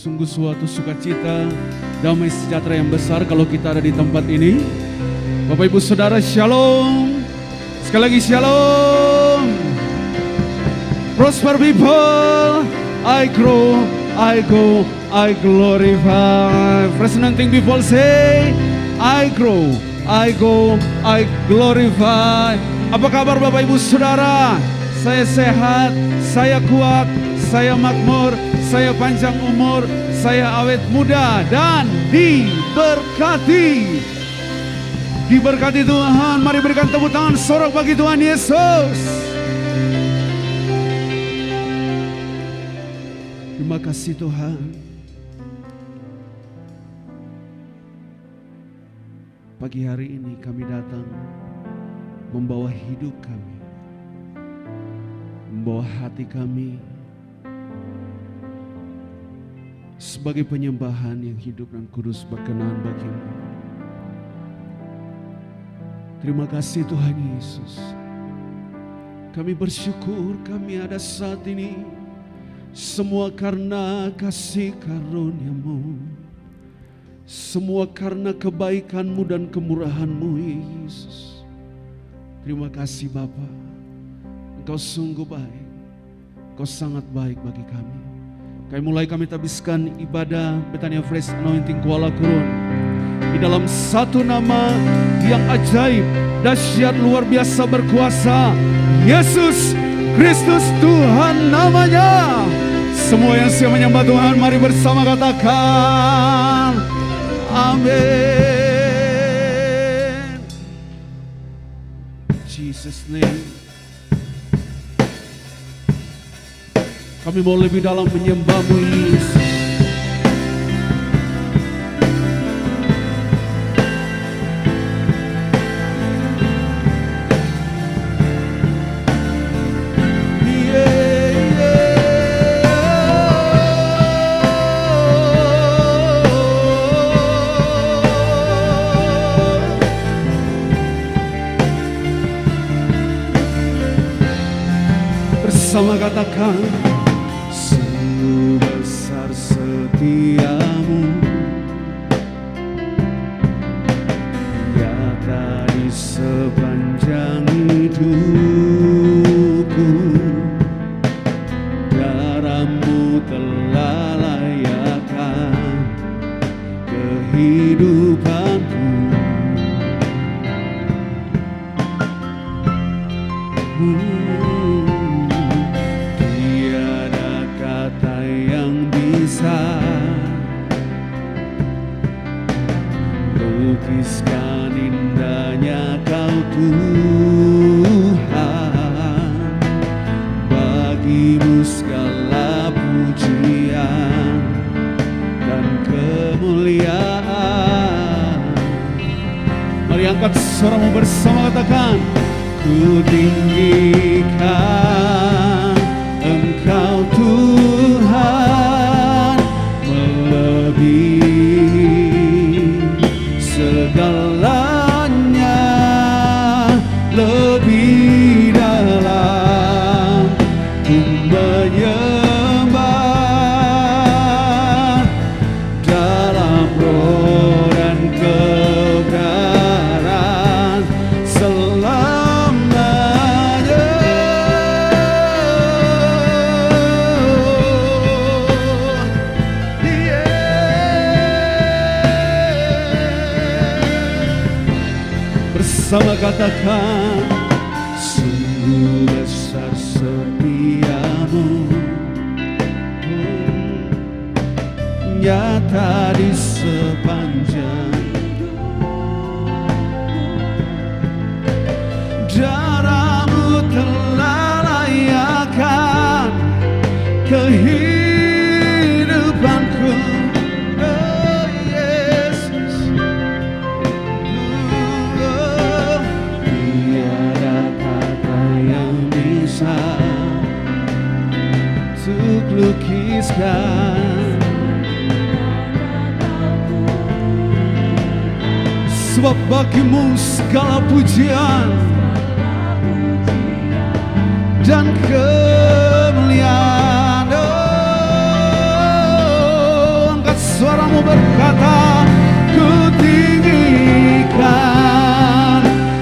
Sungguh suatu sukacita, damai sejahtera yang besar kalau kita ada di tempat ini. Bapak Ibu Saudara, shalom. Sekali lagi shalom. Prosper people, I grow, I go, I glorify. Presenting people say, I grow, I go, I glorify. Apa kabar Bapak Ibu Saudara? Saya sehat, saya kuat, saya makmur, saya panjang umur, saya awet muda dan diberkati. Diberkati Tuhan. Mari berikan tepuk tangan sorak bagi Tuhan Yesus. Terima kasih Tuhan. Pagi hari ini kami datang membawa hidup kami, membawa hati kami sebagai penyembahan yang hidup dan kudus berkenan bagi-Mu. Terima kasih Tuhan Yesus. Kami bersyukur kami ada saat ini, semua karena kasih karunia-Mu, semua karena kebaikan-Mu dan kemurahan-Mu Yesus. Terima kasih Bapa, Engkau sungguh baik, Engkau sangat baik bagi kami. Kami tabiskan ibadah Bethania Fresh Anointing Kuala Kurun di dalam satu nama yang ajaib, dahsyat, luar biasa, berkuasa, Yesus Kristus Tuhan namanya. Semua yang siap menyembah Tuhan, mari bersama katakan amin. Jesus name. Kami mau lebih dalam menyembah-Mu Yesus. Bersama katakan, sungguh besar setiamu, nyata di sepanjang hidupku. Darah-Mu telah layakkan kehidupanku. Lukiskan indahnya Kau Tuhan, bagi-Mu segala pujian dan kemuliaan. Mari angkat suaramu bersama katakan, ku tinggikan Engkau Tuhan, melebihi segalanya, lebih dalam ku menyembah, dalam roh dan kebenaran selamanya. Bersama katakan, sungguh besar setiamu, nyata di sepanjang darah-Mu telah layakkan kehidupanku. Oh Yesus, tiada kata yang bisa untuk lukiskan, sebab bagi-Mu segala pujian dan kemuliaan. Oh, berkata, ku tinggikan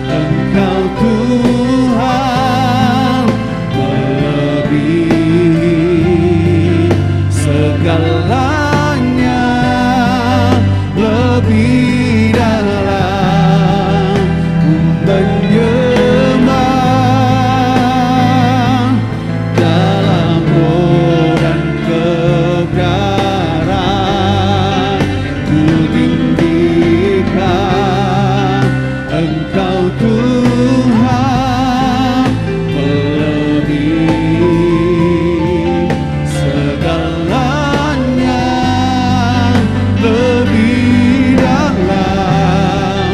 Engkau Tuhan, melebihi segalanya, lebih dalam menyembah dalam roh dan kebenaran. Ku tinggikan Engkau Tuhan, melebihi segalanya, lebih dalam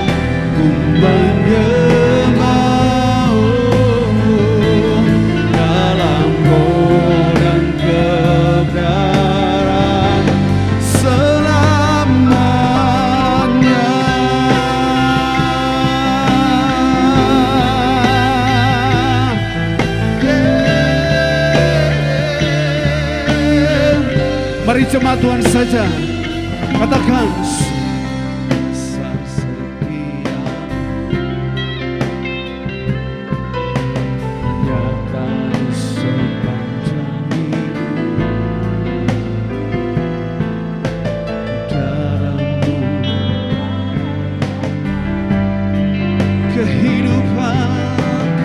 ku menyembah dalam roh dan kebenaran selamanya. Mari jemaat Tuhan saja katakan, setia nyata sepanjang hidup dalam-Mu, kehidupan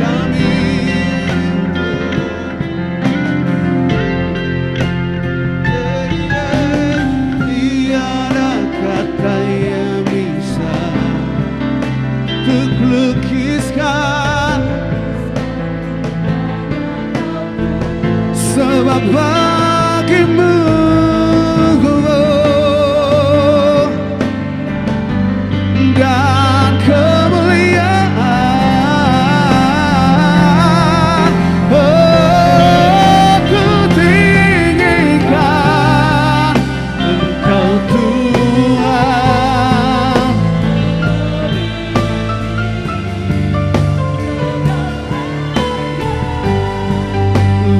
kami. Tiada kata yang bisa untuk lukiskan, sebab bagimu dan kemuliaan. Oh, ku tinggikan Engkau Tuhan,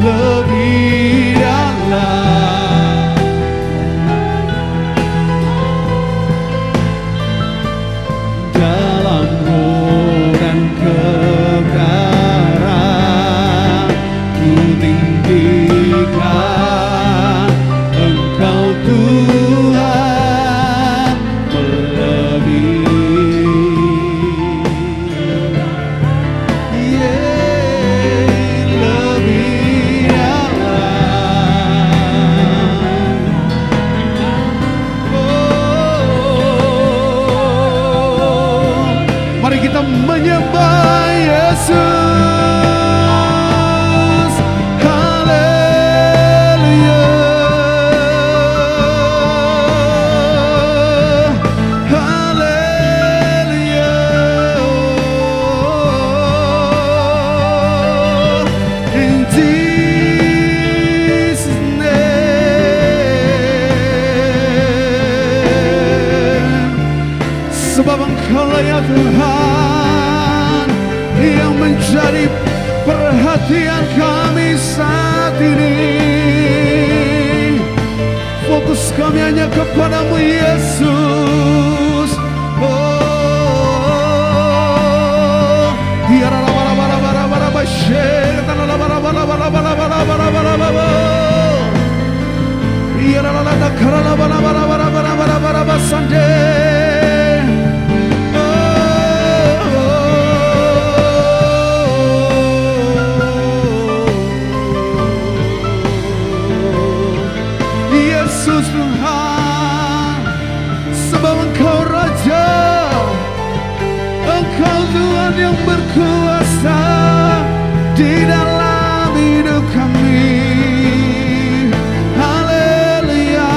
lebih dalam dalam roh dan kebenaran. Ku tinggikan Engkau Tuhan, melebihi lebih dalam. Oh, mari kita menyembah Yesus. Haleluya, haleluya. In Jesus' name. Sebab Engkau ya Tuhan yang menjadi perhatian kami saat ini. Fokus kami hanya kepadamu Yesus. Oh, Yesus Tuhan, sebab Engkau Raja, Engkau Tuhan yang berkuasa di dalam hidup kami. Haleluya.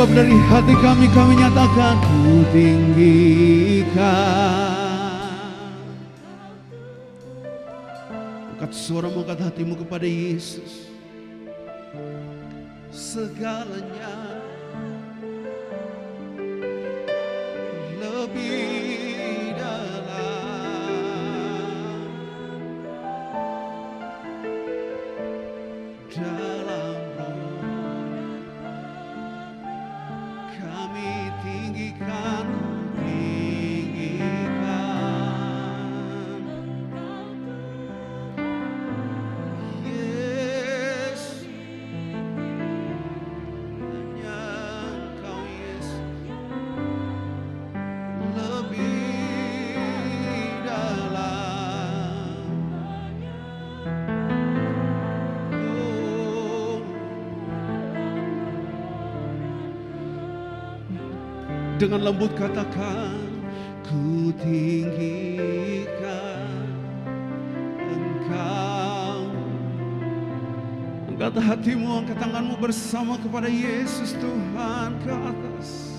Sebab dari hati kami nyatakan ku tinggikan. Angkat suaramu, angkat hatimu kepada Yesus. Segalanya lebih dalam roh kami tinggikan. Yes, hanya Engkau Yesus lebih dalam. Oh, dengan lembut katakan, ku tinggikan Engkau. Angkat hatimu, angkat tanganmu bersama kepada Yesus Tuhan ke atas.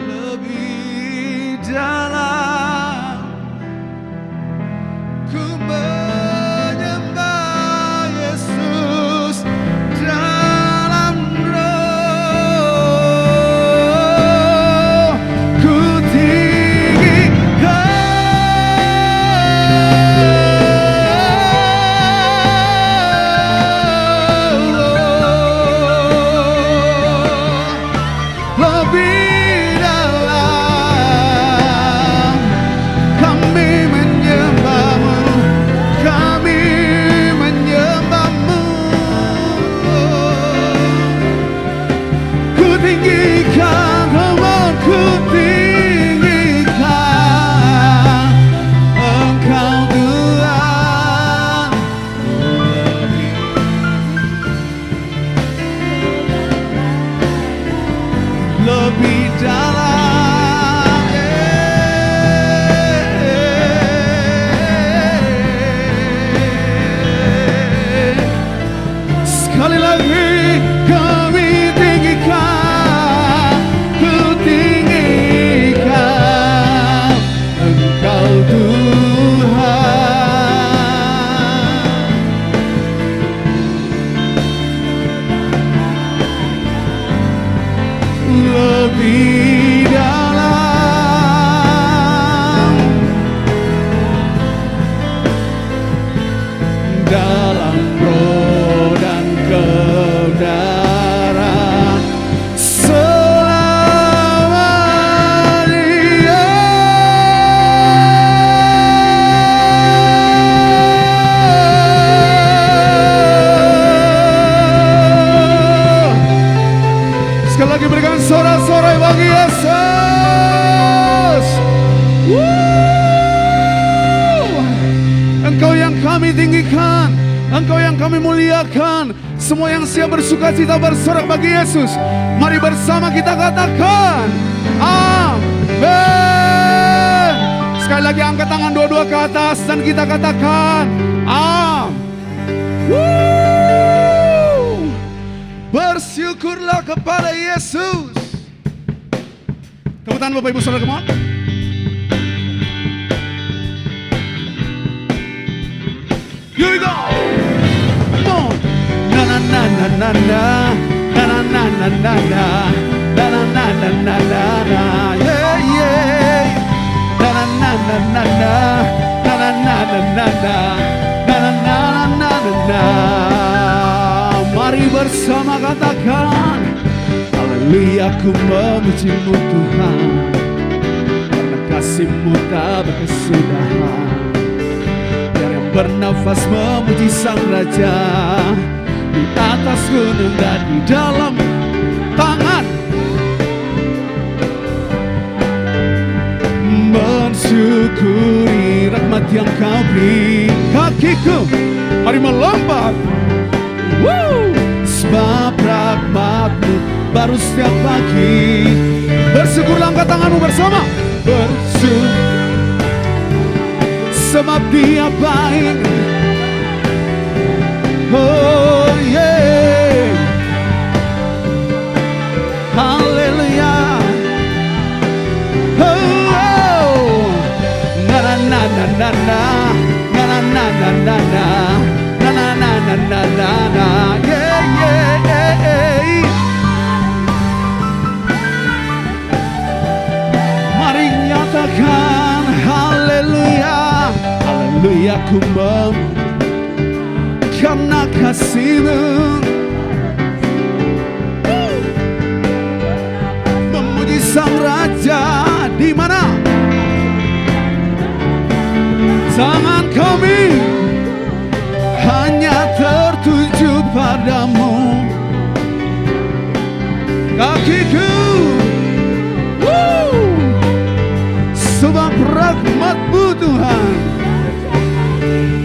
Lebih dalam ku menyembah Yesus dalam roh, ku tinggikan. Lebih dalam kami menyembahmu, kami menyembahmu. Ku tinggikan, Tuhan, ku tinggikan Engkau Tuhan. Lebih dalam, sekali lagi kami tinggikan, ku tinggikan Engkau Tuhan. Lebih dalam roh dan kebenaran selamanya. Sekali lagi berikan sorak-sorai bagi Yesus. Engkau yang kami tinggikan, Engkau yang kami muliakan. Semua yang siap bersuka cita bersorak bagi Yesus, mari bersama kita katakan amin. Sekali lagi angkat tangan dua-dua ke atas dan kita katakan amin. Bersyukurlah kepada Yesus. Tepuk tangan Bapak Ibu Saudara kemana? Here we go. Come on. Na na na na na na na na na na na na na na na na na yeah yeah. Na na na na na na na na na na na na na na na. Mari bersama katakan, haleluya, ku memuji-Mu Tuhan, karena kasih-Mu tak berkesudahan. Bernafas memuji Sang Raja di atas gunung dan di dalam tangan, mensyukuri rahmat yang Kau beri. Kakiku mari melompat, sebab rahmat-Mu baru setiap pagi. Bersyukurlah, angkat tanganmu bersama. Bersyukur sebab Dia baik. Oh yeah. na na na na, yeah yeah. Mari nyatakan haleluya, haleluya ku karena kasih-Mu. Memuji Sang Raja di mana? Tangan kami hanya tertuju padamu. Kakiku sebab rahmat-Mu Tuhan.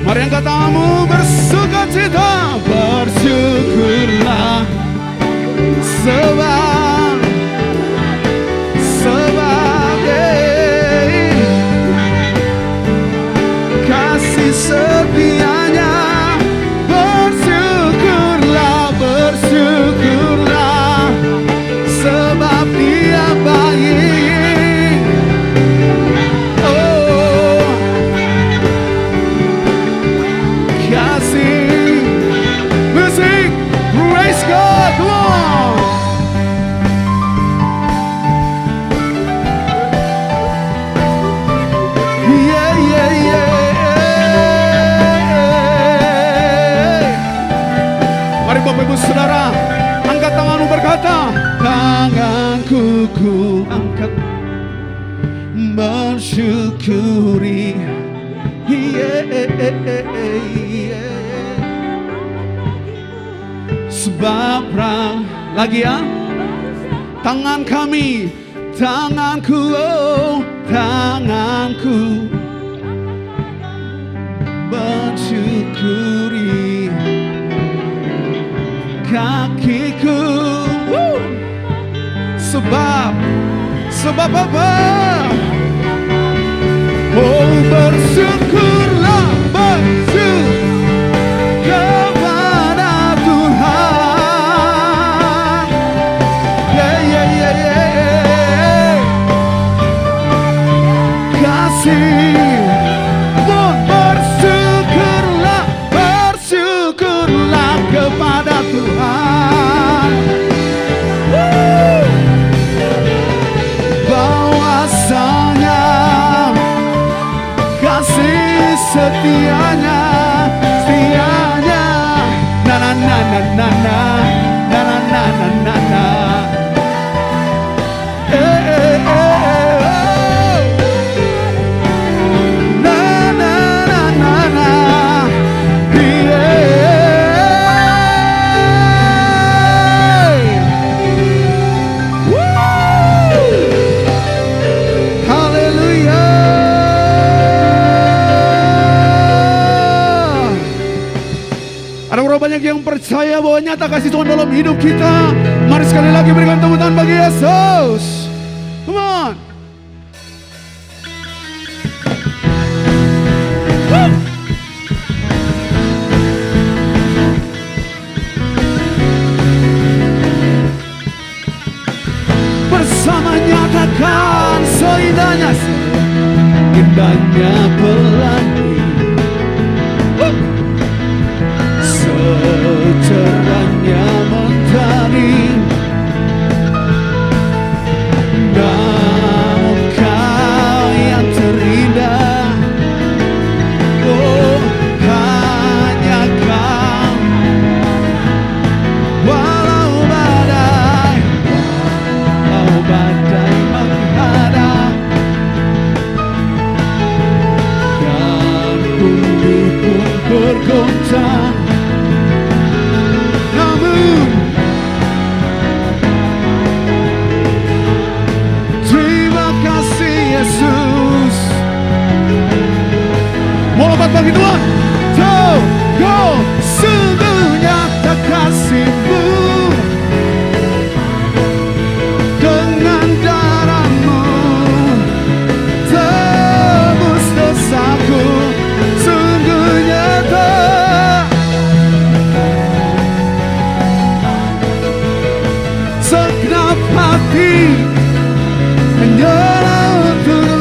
Mari angkat tanganmu, bersuka cita, bersyukurlah sebab kasih setianya. Bersyukurlah sebab Dia baik. Oh, kasih. Musik, praise God, come on. Yeah, yeah, yeah. Mari Bapak Ibu Saudara, angkat tanganmu berkata, tanganku ku angkat bersyukuri. Sebab lagi ya, tangan kami, tanganku, oh, tanganku bersyukuri. Kakiku sebab apa? Oh, bersyukurlah, bersyukur kepada Tuhan. Yeah, yeah, yeah, yeah. Kasih pun bersyukurlah kepada Tuhan. Bahwasanya kasih setianya, na na na na na na na na na na na. Banyak yang percaya bahwa nyata kasih Tuhan dalam hidup kita. Mari sekali lagi berikan tepuk tangan bagi Yesus. Come on. Bersama nyatakan seindahnya, indahnya pelangi, secerahnya mentari, namun Kau yang terindah. Oh, hanya Kau. Walau badai menghadap dan bumi pun bergoncang, Yesus. Mau lompat bagi Tuhan. Go, sungguh nyata kasih-Mu. Dengan darah-Mu tebus dosaku. Sungguh nyata. Segenap hati menyerah untuk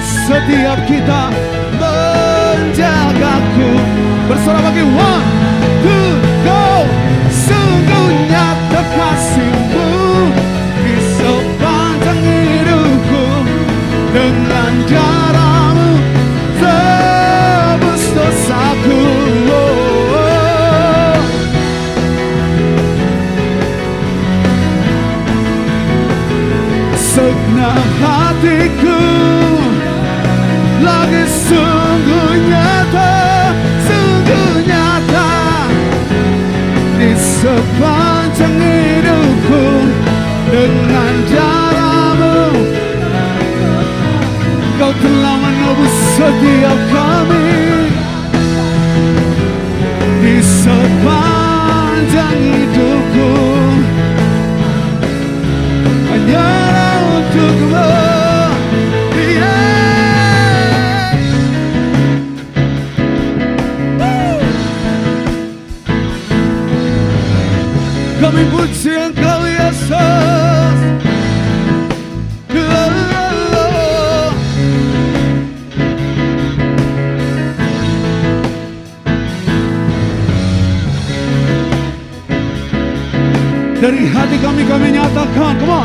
setiap kita menjagaku. Bersorak bagi one, two, go. Sungguh nyata kasih-Mu di sepanjang hidupku. Dengan darah-Mu tebus dosaku. Segenap hatiku lagi sungguh nyata di sepanjang hidupku. Dengan darah-Mu Kau telah menebus setiap kami. Di sepanjang hidupku hanyalah untuk-Mu. Kami puji Engkau Yesus. Dari hati kami nyatakan, come on.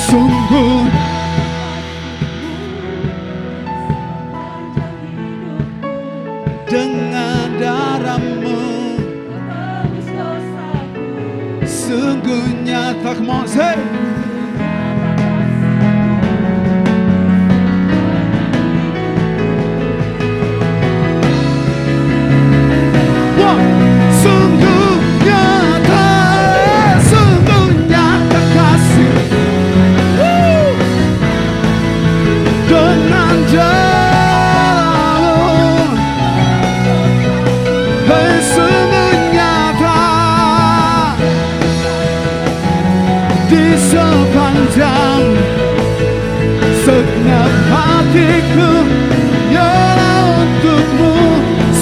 Sungguh dengan darah-Mu sungguh nyata, come on, say. Sungguh nyata kasih dengan darah-Mu. Hey, sungguh nyata di sepanjang segenap hatiku ialah untuk-Mu.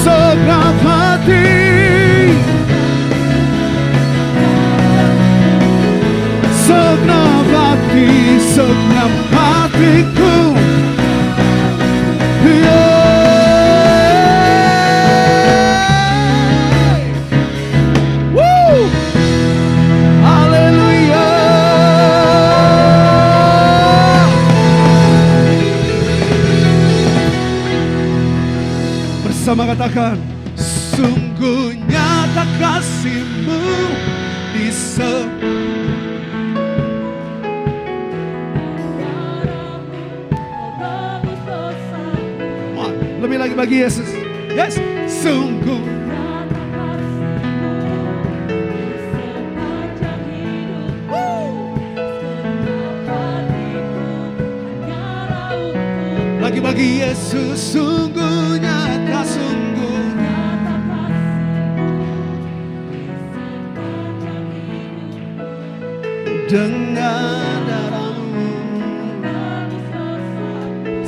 Segenap hati, segenap hati, segenap hatiku. Woo! Haleluya. Bersama katakan, sungguh nyata kasih-Mu di lebih lagi bagi Yesus. Yes, sungguh lagi bagi Yesus. Sungguh nyata, sungguh dengan darah-Mu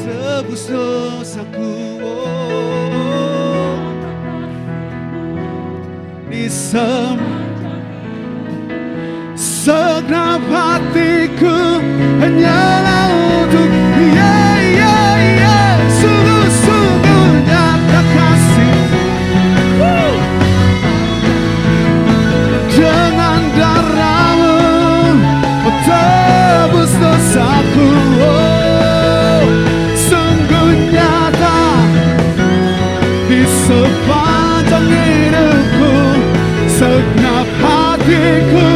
tebus dosaku. Di segenap hatiku hanyalah untuk sungguh nyata kasih dengan darah-Mu tebus dosaku. Sungguh nyata di sepanjang hidupku. Segenap hatiku,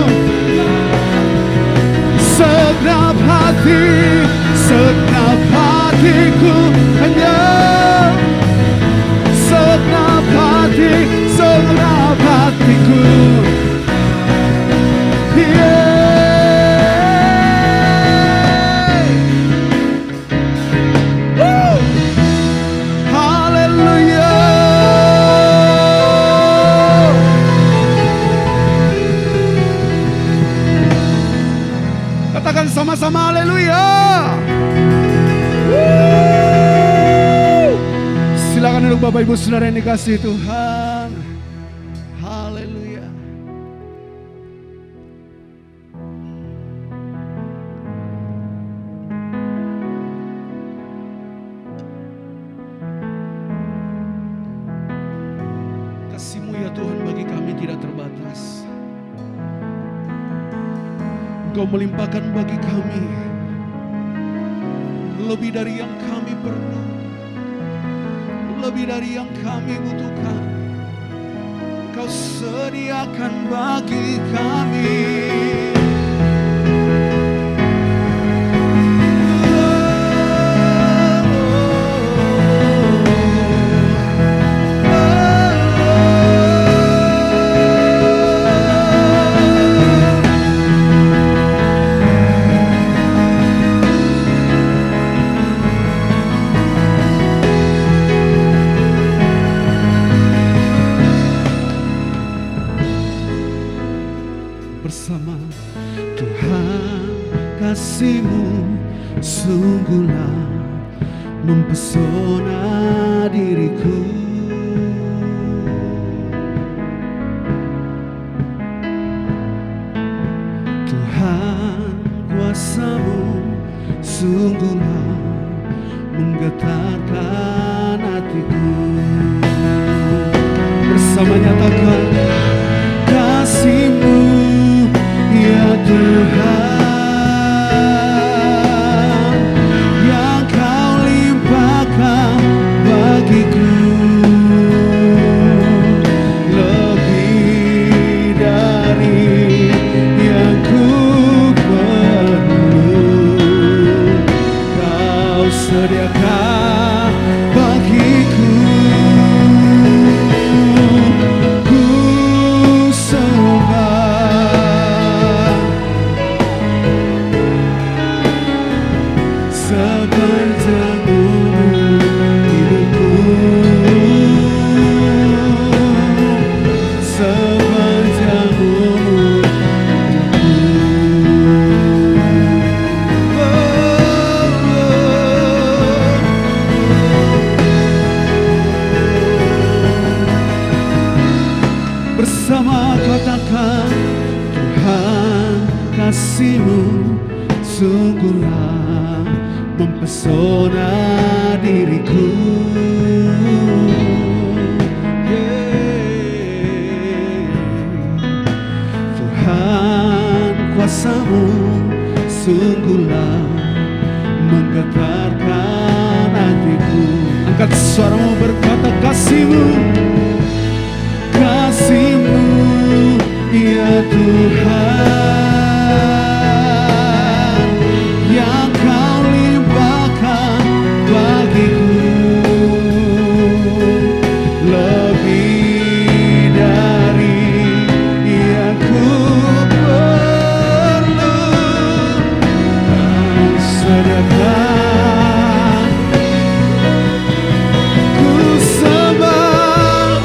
segenap hati, segenap hatiku hanya segenap hati, segenap hatiku. Sama-sama haleluya. Silakan duduk Bapak Ibu Saudara yang dikasihi Tuhan. Haleluya. Engkau melimpahkan bagi kami lebih dari yang kami perlu, lebih dari yang kami butuhkan. Kau sediakan bagi kami. Bersama Tuhan, kasih-Mu sungguhlah mempesona diriku. Tuhan, kuasa-Mu sungguhlah menggetarkan hatiku. Bersama nyatakan kasih-Mu, ya Tuhan, yang Kau limpahkan bagiku, lebih dari yang ku perlu. Kau sediakan bagiku. Ku sembah sepanjang umur hidupku, sepanjang umur bersama katakan Tuhan, kasih-Mu sungguhlah mempesona diriku. Tuhan, kuasa-Mu sungguhlah menggetarkan hatiku. Angkat suaramu berkata kasih-Mu, kasih-Mu, ya Tuhan, yang Kau limpahkan bagiku, lebih dari yang ku perlu. Kau sediakan, ku sembah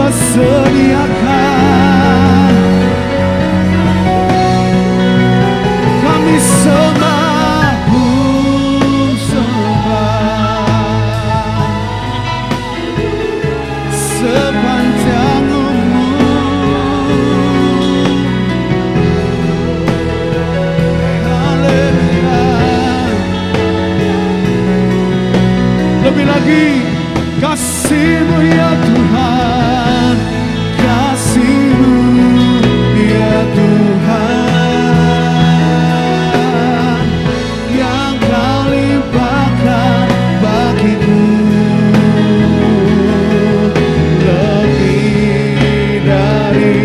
Kau sediakan. Kami sembah, ku sembah sepanjang umur. Haleluya. Lebih lagi, kasih-Mu ya Tuhan, kasih-Mu ya Tuhan, yang Kau limpahkan bagiku, lebih dari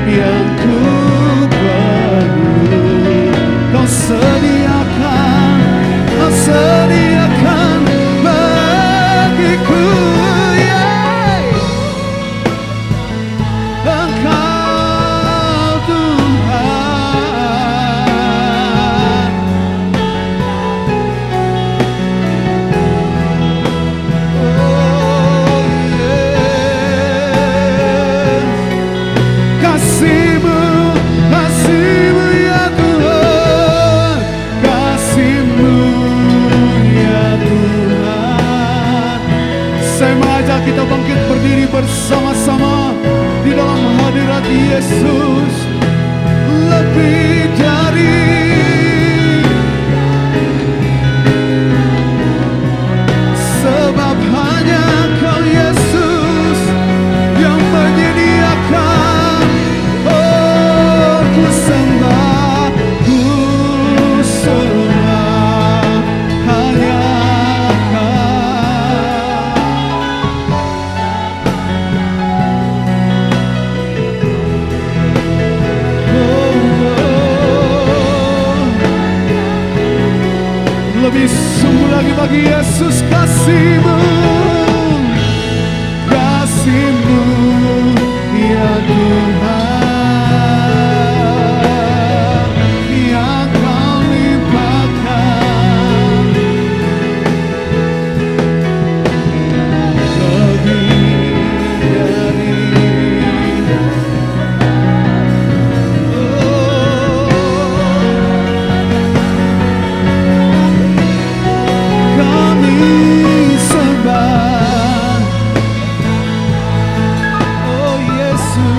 yang ku perlu. Kau sediakan, Kau sediakan bagiku, yeah. Engkau Tuhan. Oh yes. Kasih-Mu, kasih-Mu ya Tuhan, kasih-Mu ya Tuhan. Saya mengajak kita bangkit berdiri bersama-sama di dalam hadirat Yesus. Lebih dari sebab hanya Kau Yesus yang menyediakan. Oh, ku sembah, ku sembah hanya lebih sungguh lagi bagi Yesus. Kasih-Mu, kasih-Mu ya Tuhan, yang Kau limpahkan, lebih dari kami sembah. Oh Yesus,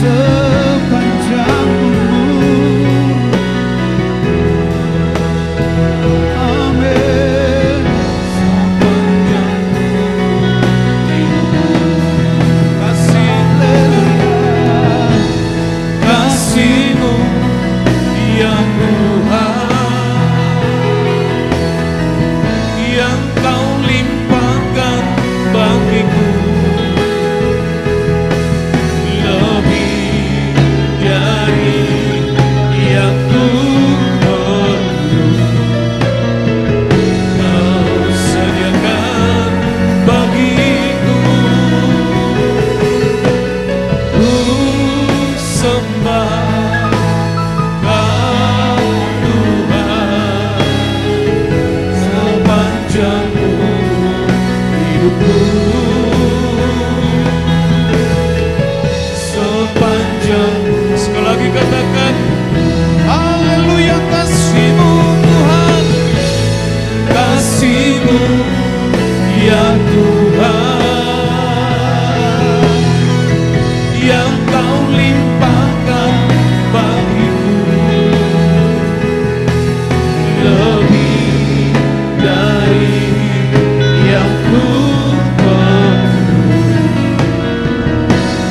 sepanjang umur. Amin. Kasih-Mu ya Tuhan, yang Kau limpahkan bagiku, lebih dari yang ku perlu. Kau sediakan bagiku, ku sembah Kau Tuhan, sepanjang hidupku, sepanjang. Sekali lagi katakan, haleluya. Kasih-Mu Tuhan, kasih-Mu ya Tuhan, yang Kau limpahkan bagiku, lebih dari yang ku perlu.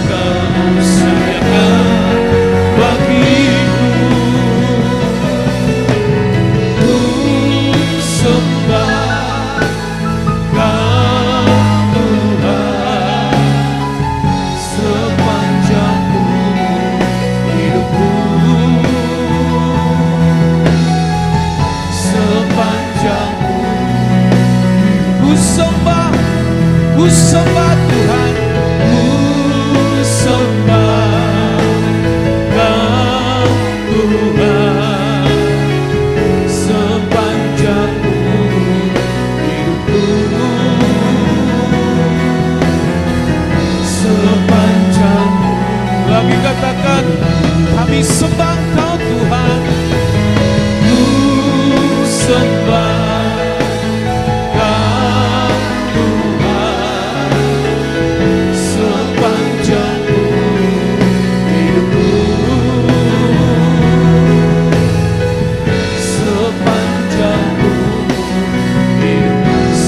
Kau sediakan bagiku, ku sembah Kau Tuhan, sepanjang hidupku, sepanjang ku sembah Tuhan, ku sembah Kau Tuhan, sepanjang hidupku,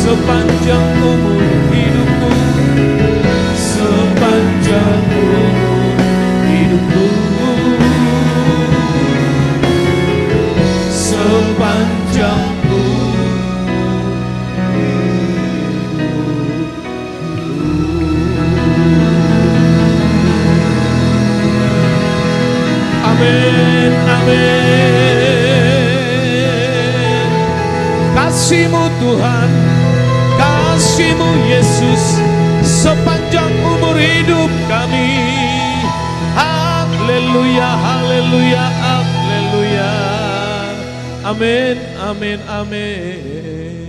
sepanjang umur hidupku, sepanjang umur hidupku, sepanjang amin, amin. Kasih-Mu Tuhan, kasih-Mu Yesus, sepanjang umur hidup kami. Haleluya, haleluya, haleluya. Amin, amin, amin.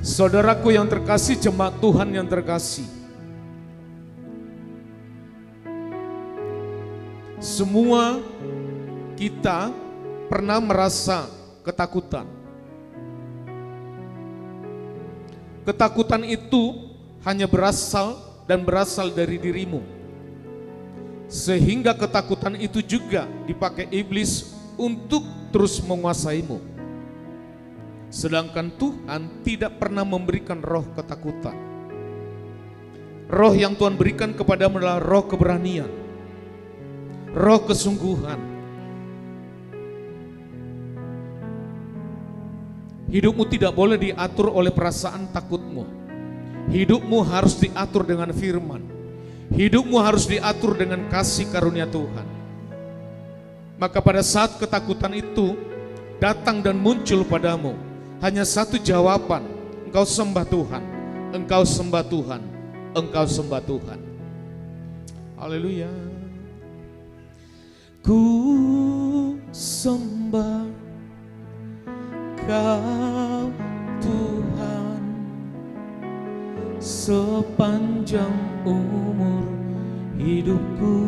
Saudaraku yang terkasih, jemaat Tuhan yang terkasih, semua kita pernah merasa ketakutan. Ketakutan itu hanya berasal dari dirimu. Sehingga ketakutan itu juga dipakai iblis untuk terus menguasaimu. Sedangkan Tuhan tidak pernah memberikan roh ketakutan. Roh yang Tuhan berikan kepadamu adalah roh keberanian, roh kesungguhan. Hidupmu tidak boleh diatur oleh perasaan takutmu. Hidupmu harus diatur dengan firman. Hidupmu harus diatur dengan kasih karunia Tuhan. Maka pada saat ketakutan itu datang dan muncul padamu, hanya satu jawaban: engkau sembah Tuhan, engkau sembah Tuhan, engkau sembah Tuhan. Haleluya. Ku sembah Kau Tuhan sepanjang umur hidupku,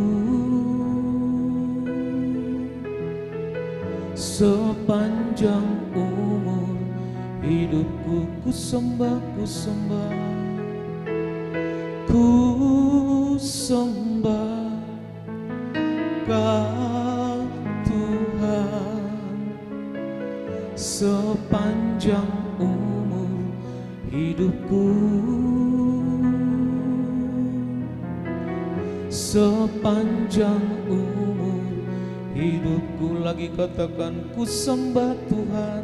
sepanjang umur hidupku. Ku sembah, ku sembah, ku sembah Kau Tuhan sepanjang umur hidupku, sepanjang umur hidupku. Lagi katakan, ku sembah Tuhan,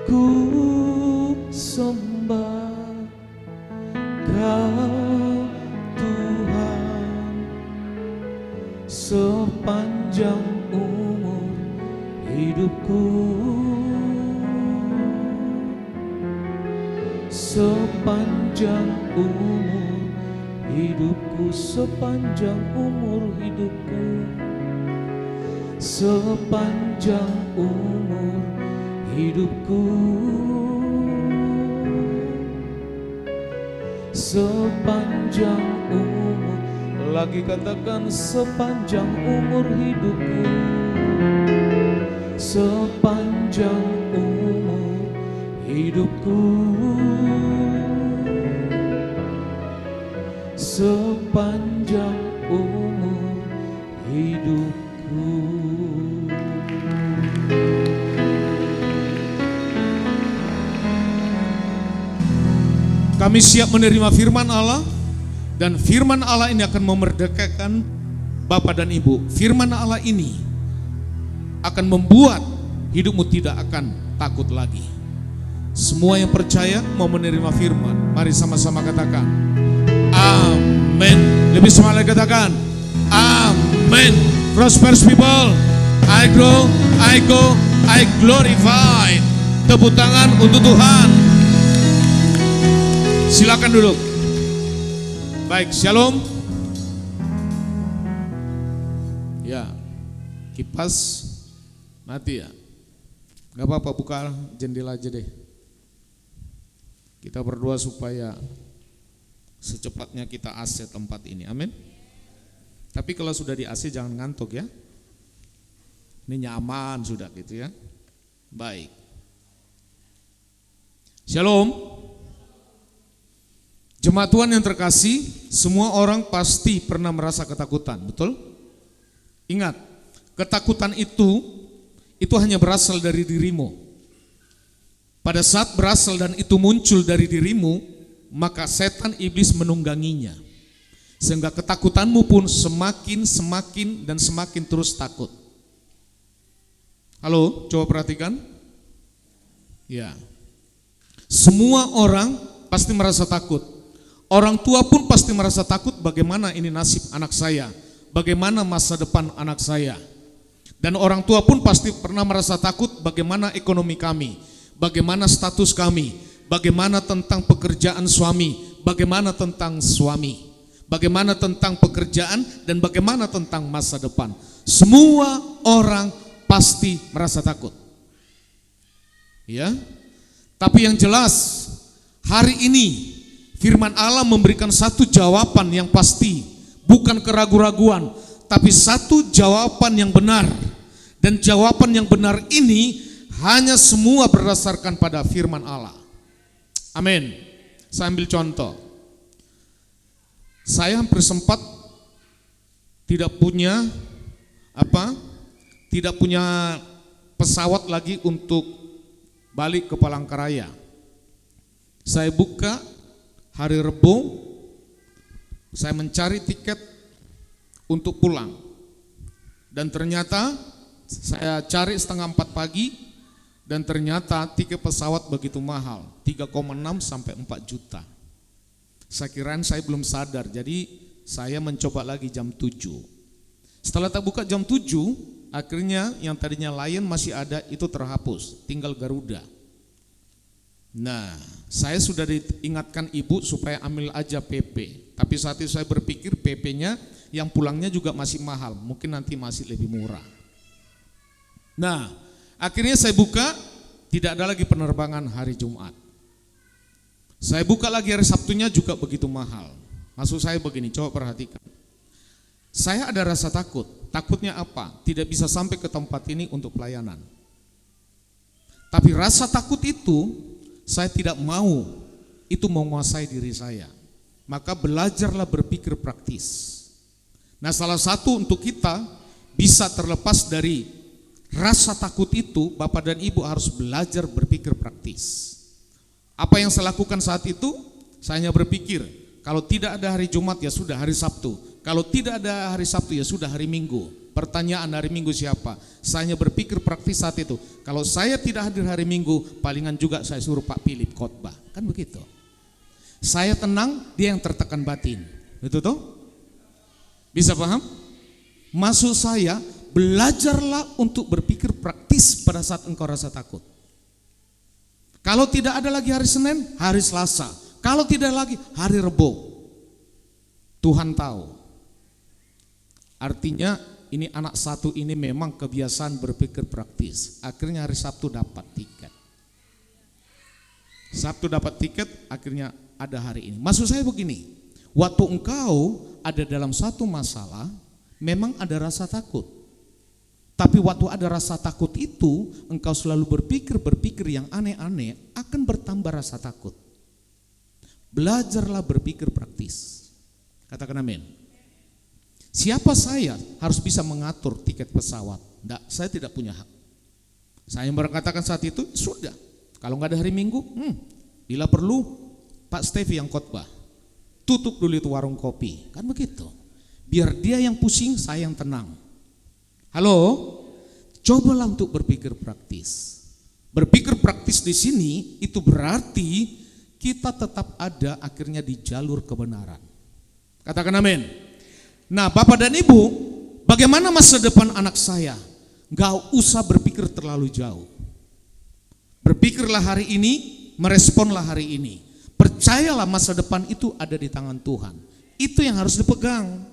ku sembah Kau Tuhan sepanjang umur hidupku, sepanjang umur hidupku, sepanjang umur hidupku, sepanjang umur hidupku, sepanjang umur. Lagi katakan, sepanjang umur hidupku, sepanjang umur hidupku, sepanjang umur hidupku. Kami siap menerima firman Allah, dan firman Allah ini akan memerdekakan Bapak dan Ibu. Firman Allah ini akan membuat hidupmu tidak akan takut lagi. Semua yang percaya mau menerima firman, mari sama-sama katakan amin. Lebih semangat katakan amin. Prosperous people, I grow, I go, I glorify. Tepuk tangan untuk Tuhan. Silakan duduk. Baik, shalom. Ya, kipas mati ya. Gak apa-apa, buka jendela aja deh. Kita berdoa supaya secepatnya kita AC tempat ini, amin. Tapi kalau sudah di AC jangan ngantuk ya. Ini nyaman sudah gitu ya. Baik. Shalom. Jemaat Tuhan yang terkasih, semua orang pasti pernah merasa ketakutan, betul? Ingat, ketakutan itu hanya berasal dari dirimu. Pada saat berasal dan itu muncul dari dirimu, maka setan iblis menungganginya. Sehingga ketakutanmu pun semakin terus takut. Halo, coba perhatikan. Ya. Semua orang pasti merasa takut. Orang tua pun pasti merasa takut, bagaimana ini nasib anak saya, bagaimana masa depan anak saya. Dan orang tua pun pasti pernah merasa takut bagaimana ekonomi kami, bagaimana status kami, bagaimana tentang pekerjaan suami, bagaimana tentang suami, bagaimana tentang pekerjaan, dan bagaimana tentang masa depan. Semua orang pasti merasa takut. Ya. Tapi yang jelas, hari ini firman Allah memberikan satu jawaban yang pasti, bukan keraguan-raguan, tapi satu jawaban yang benar. Dan jawaban yang benar ini hanya semua berdasarkan pada firman Allah. Amin. Saya ambil contoh. Saya hampir sempat tidak punya pesawat lagi untuk balik ke Palangkaraya. Saya buka hari Rebo, saya mencari tiket untuk pulang. Dan ternyata saya cari setengah 4 pagi, dan ternyata tiket pesawat begitu mahal, 3,6 sampai 4 juta. Saya kirain saya belum sadar, jadi saya mencoba lagi jam 7. Setelah tak buka jam 7, akhirnya yang tadinya Lion masih ada, itu terhapus, tinggal Garuda. Nah, saya sudah diingatkan ibu supaya ambil aja PP. Tapi saat itu saya berpikir PP-nya yang pulangnya juga masih mahal, mungkin nanti masih lebih murah. Nah, akhirnya saya buka, tidak ada lagi penerbangan hari Jumat. Saya buka lagi hari Sabtunya juga begitu mahal. Maksud saya begini, coba perhatikan. Saya ada rasa takut. Takutnya apa? Tidak bisa sampai ke tempat ini untuk pelayanan. Tapi rasa takut itu, saya tidak mau itu menguasai diri saya. Maka belajarlah berpikir praktis. Nah, salah satu untuk kita bisa terlepas dari rasa takut itu, Bapak dan Ibu harus belajar berpikir praktis. Apa yang saya lakukan saat itu? Saya hanya berpikir, kalau tidak ada hari Jumat ya sudah hari Sabtu. Kalau tidak ada hari Sabtu ya sudah hari Minggu. Pertanyaan hari Minggu siapa? Saya hanya berpikir praktis saat itu. Kalau saya tidak hadir hari Minggu, palingan juga saya suruh Pak Philip khotbah. Kan begitu. Saya tenang, dia yang tertekan batin. Itu toh? Bisa paham? Maksud saya, belajarlah untuk berpikir praktis pada saat engkau rasa takut. Kalau tidak ada lagi hari Senin, hari Selasa. Kalau tidak lagi hari Rebo. Tuhan tahu. Artinya ini anak satu ini memang kebiasaan berpikir praktis. Akhirnya hari Sabtu dapat tiket. Sabtu dapat tiket, akhirnya ada hari ini. Maksud saya begini, waktu engkau ada dalam satu masalah, memang ada rasa takut. Tapi waktu ada rasa takut itu, engkau selalu berpikir yang aneh-aneh, akan bertambah rasa takut. Belajarlah berpikir praktis. Katakan amin. Siapa saya harus bisa mengatur tiket pesawat? Enggak, saya tidak punya hak. Saya berkatakan saat itu, sudah. Kalau nggak ada hari Minggu, bila perlu Pak Stevi yang khotbah. Tutup dulu itu warung kopi, kan begitu. Biar dia yang pusing, saya yang tenang. Halo, cobalah untuk berpikir praktis. Berpikir praktis di sini itu berarti kita tetap ada akhirnya di jalur kebenaran. Katakan amin. Nah, Bapak dan Ibu, bagaimana masa depan anak saya? Gak usah berpikir terlalu jauh. Berpikirlah hari ini, meresponlah hari ini. Percayalah masa depan itu ada di tangan Tuhan. Itu yang harus dipegang.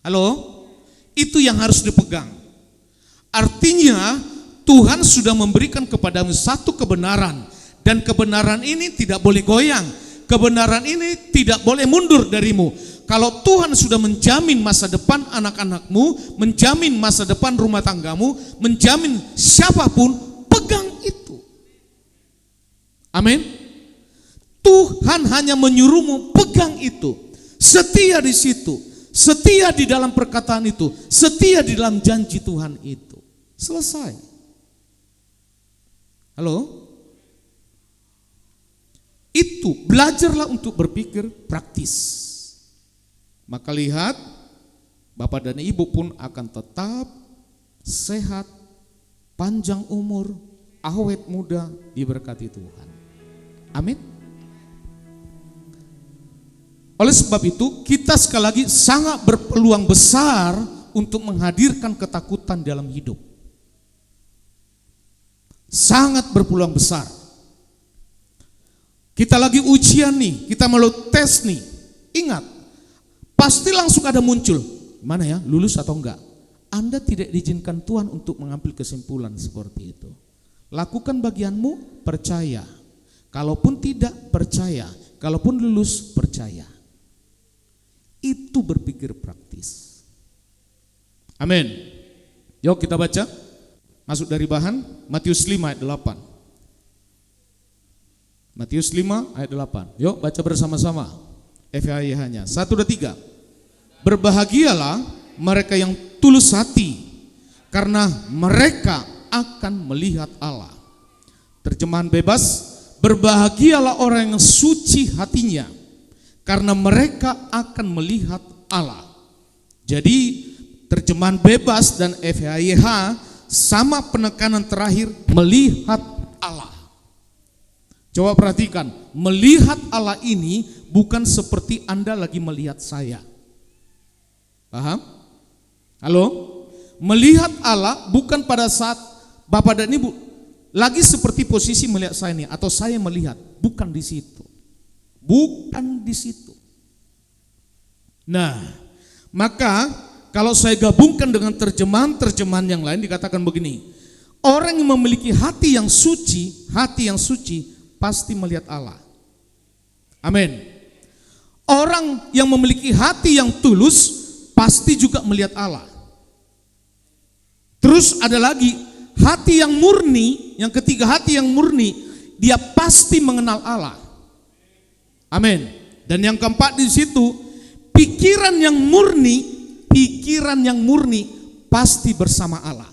Halo? Itu yang harus dipegang. Artinya Tuhan sudah memberikan kepadamu satu kebenaran. Dan kebenaran ini tidak boleh goyang. Kebenaran ini tidak boleh mundur darimu. Kalau Tuhan sudah menjamin masa depan anak-anakmu, menjamin masa depan rumah tanggamu, menjamin siapapun, pegang itu. Amin. Tuhan hanya menyuruhmu pegang itu. Setia di situ, setia di dalam perkataan itu, setia di dalam janji Tuhan itu. Selesai. Halo? Itu, belajarlah untuk berpikir praktis. Maka lihat, Bapak dan Ibu pun akan tetap sehat, panjang umur, awet muda, diberkati Tuhan. Amin. Oleh sebab itu, kita sekali lagi sangat berpeluang besar untuk menghadirkan ketakutan dalam hidup. Sangat berpeluang besar. Kita lagi ujian nih, kita mau tes nih. Ingat, pasti langsung ada muncul, mana ya, lulus atau enggak. Anda tidak diizinkan Tuhan untuk mengambil kesimpulan seperti itu. Lakukan bagianmu, percaya. Kalaupun tidak, percaya. Kalaupun lulus, percaya. Itu berpikir praktis. Amin. Yuk kita baca. Masuk dari bahan, Matius 5 ayat 8. Matius 5 ayat 8. Yuk baca bersama-sama. FYI-nya. 1, 2, 3. Berbahagialah mereka yang tulus hati, karena mereka akan melihat Allah. Terjemahan bebas, berbahagialah orang yang suci hatinya, karena mereka akan melihat Allah. Jadi terjemahan bebas dan FYIH sama penekanan terakhir, melihat Allah. Coba perhatikan, melihat Allah ini bukan seperti Anda lagi melihat saya. Paham? Halo? Melihat Allah bukan pada saat Bapak dan Ibu lagi seperti posisi melihat saya ini, atau saya melihat, bukan di situ. Bukan di situ. Nah, maka kalau saya gabungkan dengan terjemahan-terjemahan yang lain dikatakan begini. Orang yang memiliki hati yang suci pasti melihat Allah. Amin. Orang yang memiliki hati yang tulus pasti juga melihat Allah. Terus ada lagi hati yang murni, yang ketiga hati yang murni, dia pasti mengenal Allah. Amin. Dan yang keempat di situ, pikiran yang murni pasti bersama Allah.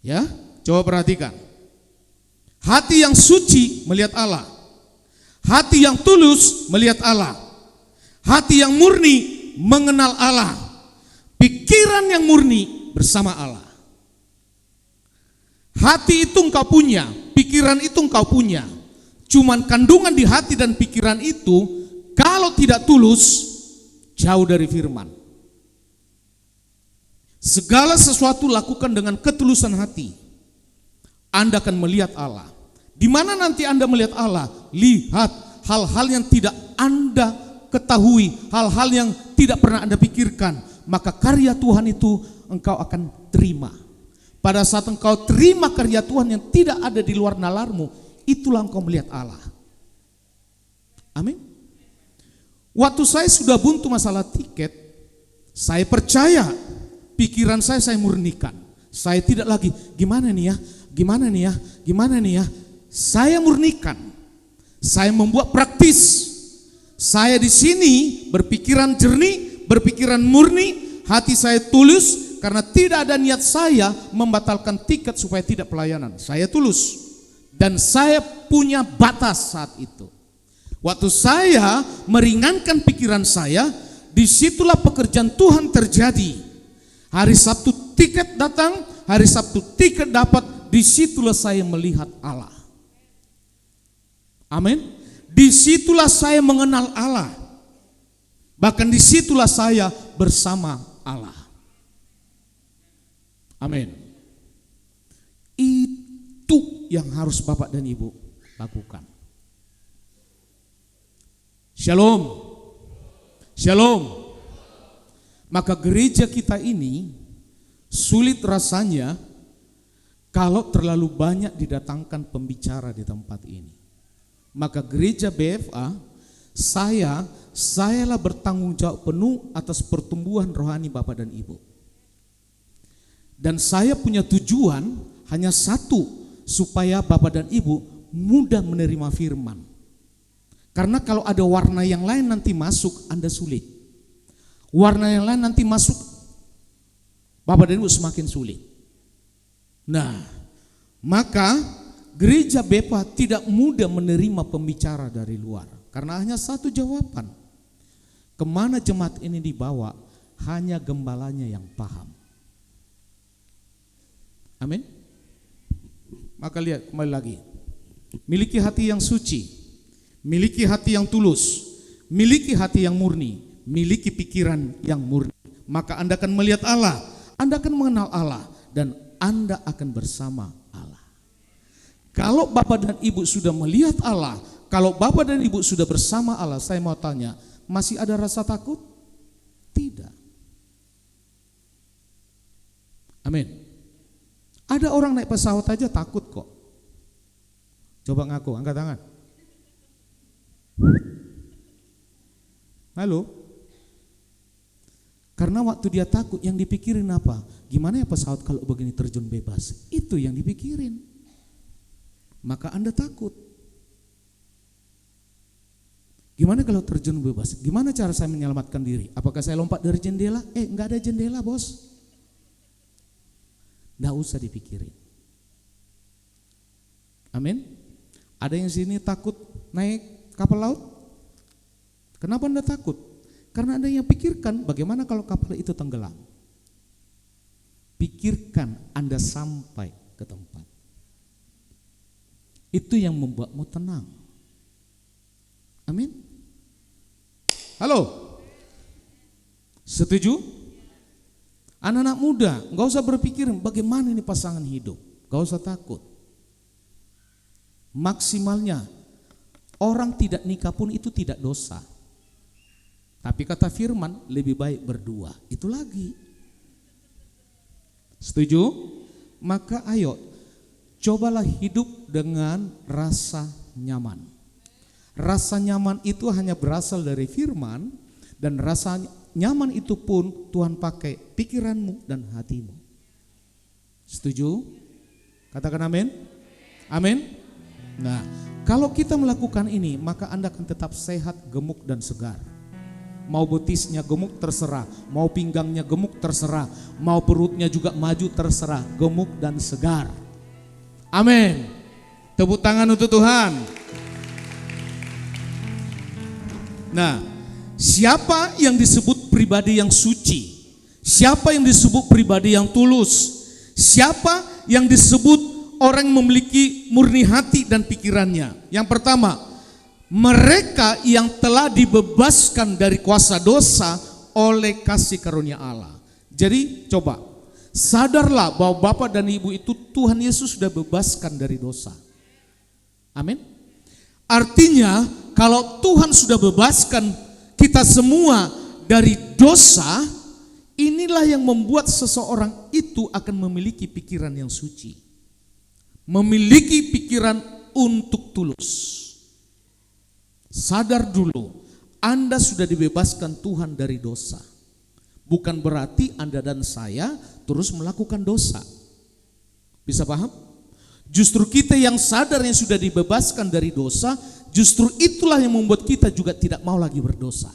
Ya, coba perhatikan. Hati yang suci melihat Allah. Hati yang tulus melihat Allah. Hati yang murni mengenal Allah. Pikiran yang murni bersama Allah. Hati itu engkau punya, pikiran itu engkau punya. Cuman kandungan di hati dan pikiran itu kalau tidak tulus, jauh dari firman. Segala sesuatu lakukan dengan ketulusan hati. Anda akan melihat Allah. Di mana nanti Anda melihat Allah? Lihat hal-hal yang tidak Anda ketahui, hal-hal yang tidak pernah Anda pikirkan, maka karya Tuhan itu engkau akan terima. Pada saat engkau terima karya Tuhan yang tidak ada di luar nalarmu, itulah engkau melihat Allah. Amin. Waktu saya sudah buntu masalah tiket, saya percaya, pikiran saya murnikan. Saya tidak lagi gimana nih ya. Saya murnikan. Saya membuat praktis. Saya di sini berpikiran jernih, berpikiran murni, hati saya tulus karena tidak ada niat saya membatalkan tiket supaya tidak pelayanan. Saya tulus dan saya punya batas saat itu. Waktu saya meringankan pikiran saya, disitulah pekerjaan Tuhan terjadi. Hari Sabtu tiket datang, hari Sabtu tiket dapat, disitulah saya melihat Allah. Amin. Disitulah saya mengenal Allah. Bahkan disitulah saya bersama Allah. Amin. Itu yang harus Bapak dan Ibu lakukan. Shalom. Shalom. Maka gereja kita ini sulit rasanya kalau terlalu banyak didatangkan pembicara di tempat ini. Maka gereja BFA, sayalah bertanggung jawab penuh atas pertumbuhan rohani Bapak dan Ibu. Dan saya punya tujuan hanya satu, supaya Bapak dan Ibu mudah menerima firman. Karena kalau ada warna yang lain nanti masuk, Anda sulit. Warna yang lain nanti masuk, Bapak dan Ibu semakin sulit. Nah, maka gereja Bepa tidak mudah menerima pembicara dari luar. Karena hanya satu jawaban. Kemana jemaat ini dibawa, hanya gembalanya yang paham. Amin. Maka lihat kembali lagi. Miliki hati yang suci, miliki hati yang tulus, miliki hati yang murni, miliki pikiran yang murni. Maka Anda akan melihat Allah, Anda akan mengenal Allah, dan Anda akan bersama Allah. Kalau Bapak dan Ibu sudah melihat Allah, kalau Bapak dan Ibu sudah bersama Allah, saya mau tanya, masih ada rasa takut? Tidak. Amin. Ada orang naik pesawat aja takut kok. Coba ngaku, angkat tangan. Halo? Karena waktu dia takut, yang dipikirin apa? Gimana ya pesawat kalau begini terjun bebas? Itu yang dipikirin. Maka Anda takut. Gimana kalau terjun bebas? Gimana cara saya menyelamatkan diri? Apakah saya lompat dari jendela? Enggak ada jendela, bos. Nggak usah dipikirin. Amin. Ada yang sini takut naik kapal laut? Kenapa Anda takut? Karena Anda yang pikirkan bagaimana kalau kapal itu tenggelam. Pikirkan Anda sampai ke tempat. Itu yang membuatmu tenang. Amin. Halo. Setuju? Anak-anak muda, gak usah berpikir bagaimana ini pasangan hidup. Gak usah takut. Maksimalnya, orang tidak nikah pun itu tidak dosa. Tapi kata firman, lebih baik berdua. Itu lagi. Setuju? Maka ayo, cobalah hidup dengan rasa nyaman. Rasa nyaman itu hanya berasal dari firman, dan rasa nyaman itu pun Tuhan pakai pikiranmu dan hatimu. Setuju? Katakan amin. Amin. Nah, kalau kita melakukan ini, maka Anda akan tetap sehat, gemuk dan segar. Mau betisnya gemuk terserah, mau pinggangnya gemuk terserah, mau perutnya juga maju terserah, gemuk dan segar. Amin. Tepuk tangan untuk Tuhan. Nah, siapa yang disebut pribadi yang suci? Siapa yang disebut pribadi yang tulus? Siapa yang disebut orang yang memiliki murni hati dan pikirannya? Yang pertama, mereka yang telah dibebaskan dari kuasa dosa oleh kasih karunia Allah. Jadi coba, sadarlah bahwa Bapak dan Ibu itu Tuhan Yesus sudah bebaskan dari dosa. Amin. Artinya kalau Tuhan sudah bebaskan kita semua dari dosa, inilah yang membuat seseorang itu akan memiliki pikiran yang suci. Memiliki pikiran untuk tulus. Sadar dulu, Anda sudah dibebaskan Tuhan dari dosa. Bukan berarti Anda dan saya terus melakukan dosa. Bisa paham? Justru kita yang sadar yang sudah dibebaskan dari dosa, justru itulah yang membuat kita juga tidak mau lagi berdosa.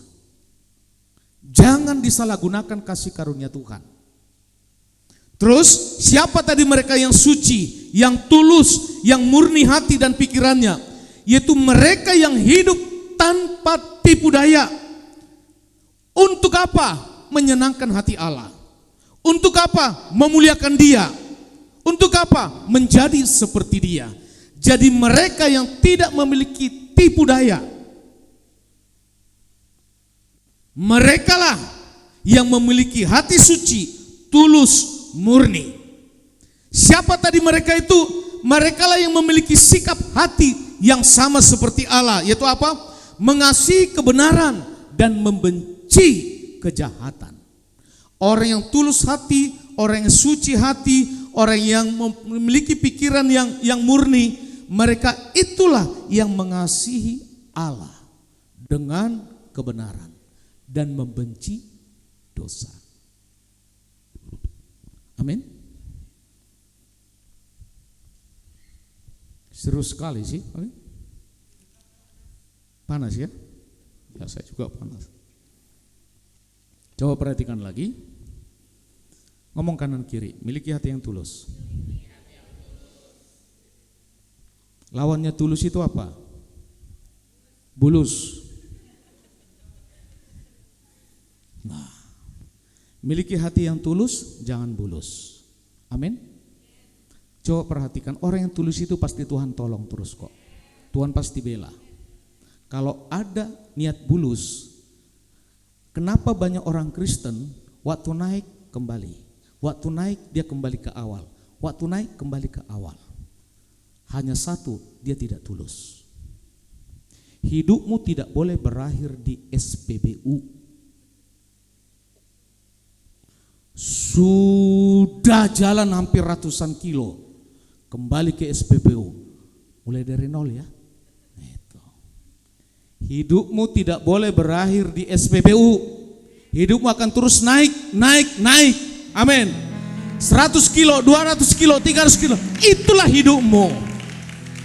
Jangan disalahgunakan kasih karunia Tuhan. Terus siapa tadi mereka yang suci, yang tulus, yang murni hati dan pikirannya? Yaitu mereka yang hidup tanpa tipu daya. Untuk apa? Menyenangkan hati Allah. Untuk apa? Memuliakan Dia. Untuk apa? Menjadi seperti Dia. Jadi mereka yang tidak memiliki tipu daya, merekalah yang memiliki hati suci, tulus, murni. Siapa tadi mereka itu? Merekalah yang memiliki sikap hati yang sama seperti Allah, yaitu apa? Mengasihi kebenaran dan membenci kejahatan. Orang yang tulus hati, orang yang suci hati, orang yang memiliki pikiran yang murni, mereka itulah yang mengasihi Allah dengan kebenaran dan membenci dosa. Amin. Seru sekali sih. Panas ya? Ya saya juga panas. Coba perhatikan lagi. Ngomong kanan kiri, miliki hati yang tulus. Lawannya tulus itu apa? Bulus. Nah, miliki hati yang tulus, jangan bulus. Amin. Coba perhatikan, orang yang tulus itu pasti Tuhan tolong terus kok. Tuhan pasti bela. Kalau ada niat bulus, kenapa banyak orang Kristen waktu naik kembali, waktu naik dia kembali ke awal, waktu naik kembali ke awal. Hanya satu, dia tidak tulus. Hidupmu tidak boleh berakhir di SPBU. Sudah jalan hampir ratusan kilo, kembali ke SPBU, mulai dari nol ya. Itu. Hidupmu tidak boleh berakhir di SPBU. Hidupmu akan terus naik. Amin. 100 kilo, 200 kilo, 300 kilo, itulah hidupmu.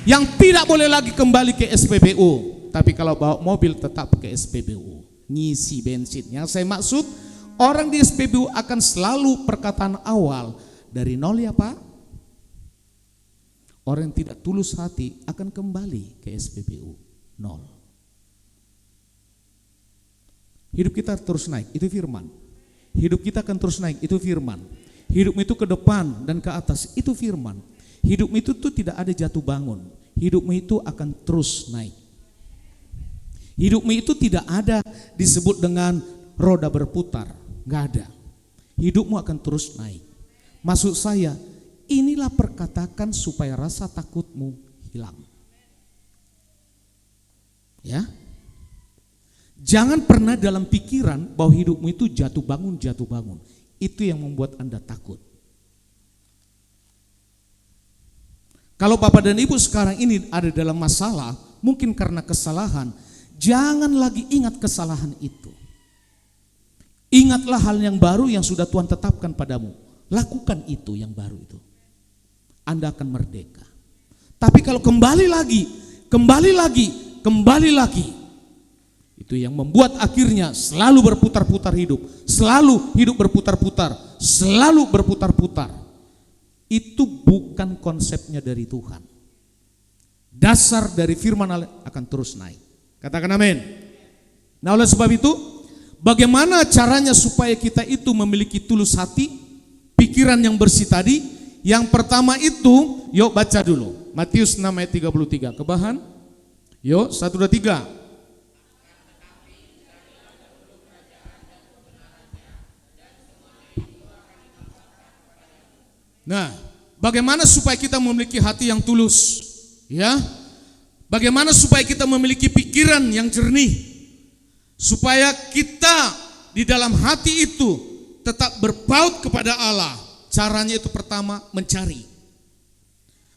Yang tidak boleh lagi kembali ke SPBU. Tapi kalau bawa mobil tetap ke SPBU, ngisi bensin. Yang saya maksud, orang di SPBU akan selalu perkataan awal dari nol ya Pak. Orang yang tidak tulus hati akan kembali ke SPBU, nol. Hidup kita terus naik, itu firman. Hidup kita akan terus naik, itu firman. Hidup itu ke depan dan ke atas, itu firman. Hidup itu tuh tidak ada jatuh bangun. Hidupmu itu akan terus naik. Hidupmu itu tidak ada disebut dengan roda berputar, nggak ada. Hidupmu akan terus naik. Maksud saya, inilah perkatakan supaya rasa takutmu hilang. Ya, jangan pernah dalam pikiran bahwa hidupmu itu jatuh bangun. Itu yang membuat Anda takut. Kalau Bapak dan Ibu sekarang ini ada dalam masalah, mungkin karena kesalahan, jangan lagi ingat kesalahan itu. Ingatlah hal yang baru yang sudah Tuhan tetapkan padamu. Lakukan itu yang baru itu. Anda akan merdeka. Tapi kalau kembali lagi, itu yang membuat akhirnya selalu berputar-putar hidup. Selalu hidup berputar-putar. Selalu berputar-putar. Itu bukan konsepnya dari Tuhan. Dasar dari firman Allah akan terus naik. Katakan amin. Nah oleh sebab itu, bagaimana caranya supaya kita itu memiliki tulus hati, pikiran yang bersih tadi? Yang pertama itu, yuk baca dulu. Matius 6 ayat 33, kebahan. Yuk, 1, 2, 3. Nah, bagaimana supaya kita memiliki hati yang tulus? Ya, bagaimana supaya kita memiliki pikiran yang jernih? Supaya kita di dalam hati itu tetap berpaut kepada Allah. Caranya itu pertama mencari.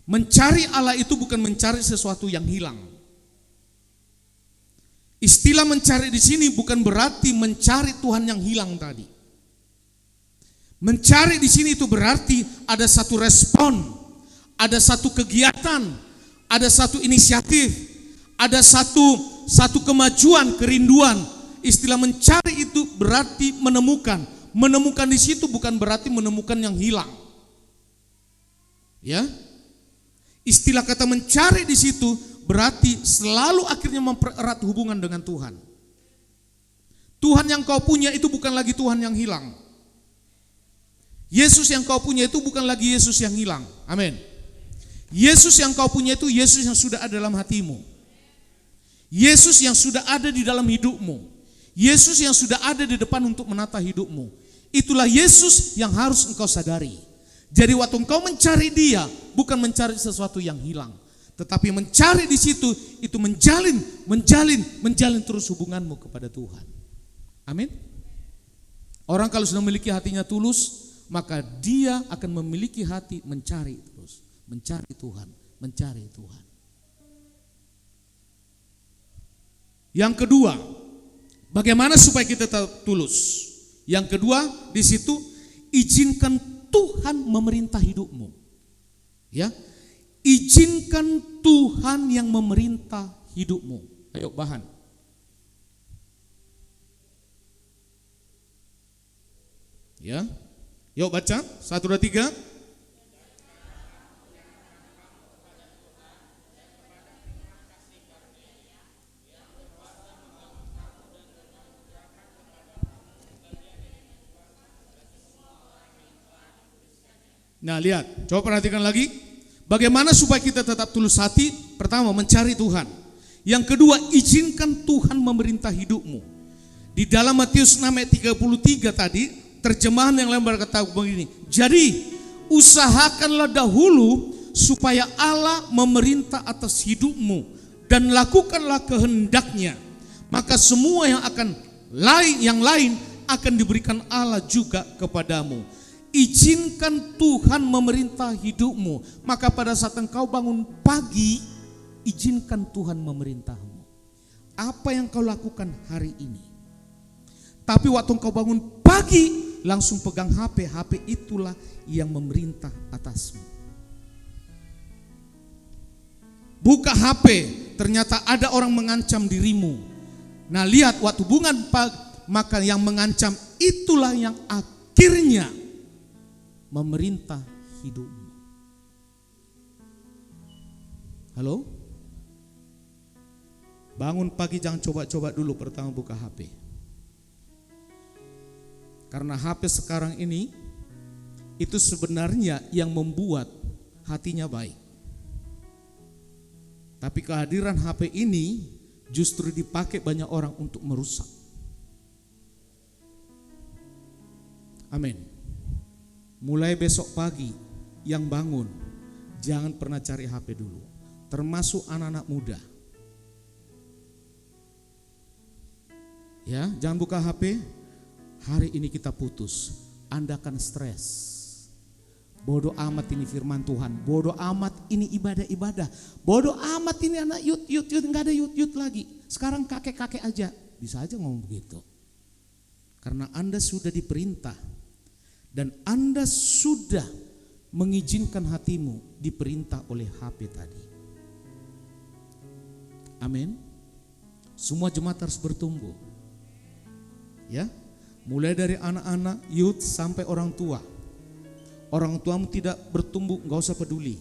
Mencari Allah itu bukan mencari sesuatu yang hilang. Istilah mencari di sini bukan berarti mencari Tuhan yang hilang tadi. Mencari di sini itu berarti ada satu respon, ada satu kegiatan, ada satu inisiatif, ada satu kemajuan, kerinduan. Istilah mencari itu berarti menemukan. Menemukan di situ bukan berarti menemukan yang hilang. Ya. Istilah kata mencari di situ berarti selalu akhirnya mempererat hubungan dengan Tuhan. Tuhan yang kau punya itu bukan lagi Tuhan yang hilang. Yesus yang kau punya itu bukan lagi Yesus yang hilang. Amin. Yesus yang kau punya itu Yesus yang sudah ada dalam hatimu. Yesus yang sudah ada di dalam hidupmu. Yesus yang sudah ada di depan untuk menata hidupmu. Itulah Yesus yang harus engkau sadari. Jadi waktu engkau mencari Dia, bukan mencari sesuatu yang hilang, tetapi mencari di situ itu menjalin terus hubunganmu kepada Tuhan. Amin. Orang kalau sudah memiliki hatinya tulus, maka dia akan memiliki hati mencari terus, mencari Tuhan. Yang kedua, bagaimana supaya kita tulus? Yang kedua, di situ izinkan Tuhan memerintah hidupmu. Ya. Izinkan Tuhan yang memerintah hidupmu. Ayo bahan. Ya. Yuk baca, 1, 2, 3. Nah lihat, coba perhatikan lagi. Bagaimana supaya kita tetap tulus hati? Pertama, mencari Tuhan. Yang kedua, izinkan Tuhan memerintah hidupmu. Di dalam Matius 6 ayat 33 tadi, terjemahan yang lain berkata begini. Jadi, usahakanlah dahulu supaya Allah memerintah atas hidupmu dan lakukanlah kehendaknya. Maka semua yang lain akan diberikan Allah juga kepadamu. Izinkan Tuhan memerintah hidupmu. Maka pada saat engkau bangun pagi, izinkan Tuhan memerintahmu. Apa yang kau lakukan hari ini? Tapi waktu engkau bangun pagi, langsung pegang HP. HP itulah yang memerintah atasmu. Buka HP, ternyata ada orang mengancam dirimu. Nah lihat, waktu bunga pagi, maka yang mengancam itulah yang akhirnya memerintah hidupmu. Halo? Bangun pagi jangan coba-coba dulu pertama buka HP. Karena HP sekarang ini itu sebenarnya yang membuat hatinya baik. Tapi kehadiran HP ini justru dipakai banyak orang untuk merusak. Amin. Mulai besok pagi yang bangun, jangan pernah cari HP dulu. Termasuk anak-anak muda. Ya, jangan buka HP. Hari ini kita putus. Anda akan stres. Bodoh amat ini firman Tuhan. Bodoh amat ini ibadah-ibadah. Bodoh amat ini anak yut, enggak ada yut lagi. Sekarang kakek-kakek aja. Bisa aja ngomong begitu. Karena Anda sudah diperintah. Dan Anda sudah mengizinkan hatimu diperintah oleh HP tadi. Amin. Semua jemaat harus bertumbuh. Ya, mulai dari anak-anak, youth sampai orang tua. Orang tuamu tidak bertumbuh, gak usah peduli.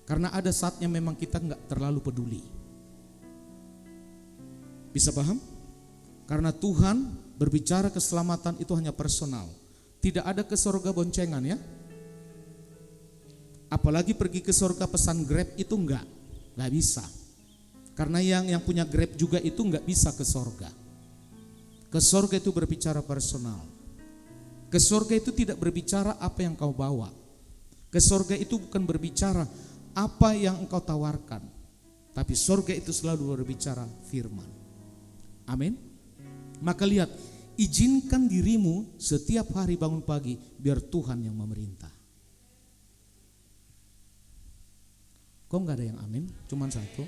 Karena ada saatnya memang kita gak terlalu peduli. Bisa paham? Karena Tuhan berbicara keselamatan itu hanya personal. Tidak ada ke surga boncengan ya. Apalagi pergi ke surga pesan Grab itu enggak bisa. Karena yang punya Grab juga itu enggak bisa ke surga. Ke surga itu berbicara personal. Ke surga itu tidak berbicara apa yang kau bawa. Ke surga itu bukan berbicara apa yang engkau tawarkan. Tapi surga itu selalu berbicara firman. Amin. Maka lihat, izinkan dirimu setiap hari bangun pagi biar Tuhan yang memerintah. Kok enggak ada yang amin? Cuman satu.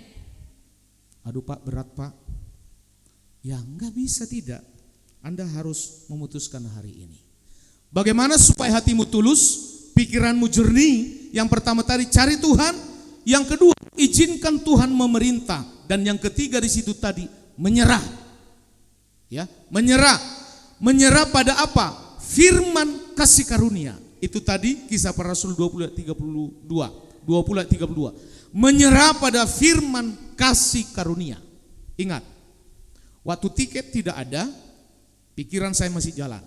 Aduh Pak, berat Pak. Ya enggak bisa tidak. Anda harus memutuskan hari ini. Bagaimana supaya hatimu tulus, pikiranmu jernih? Yang pertama tadi cari Tuhan, yang kedua izinkan Tuhan memerintah, dan yang ketiga di situ tadi menyerah. Ya, menyerah pada apa? Firman kasih karunia. Itu tadi Kisah Para Rasul 20:32. Menyerah pada firman kasih karunia. Ingat, waktu tiket tidak ada, pikiran saya masih jalan.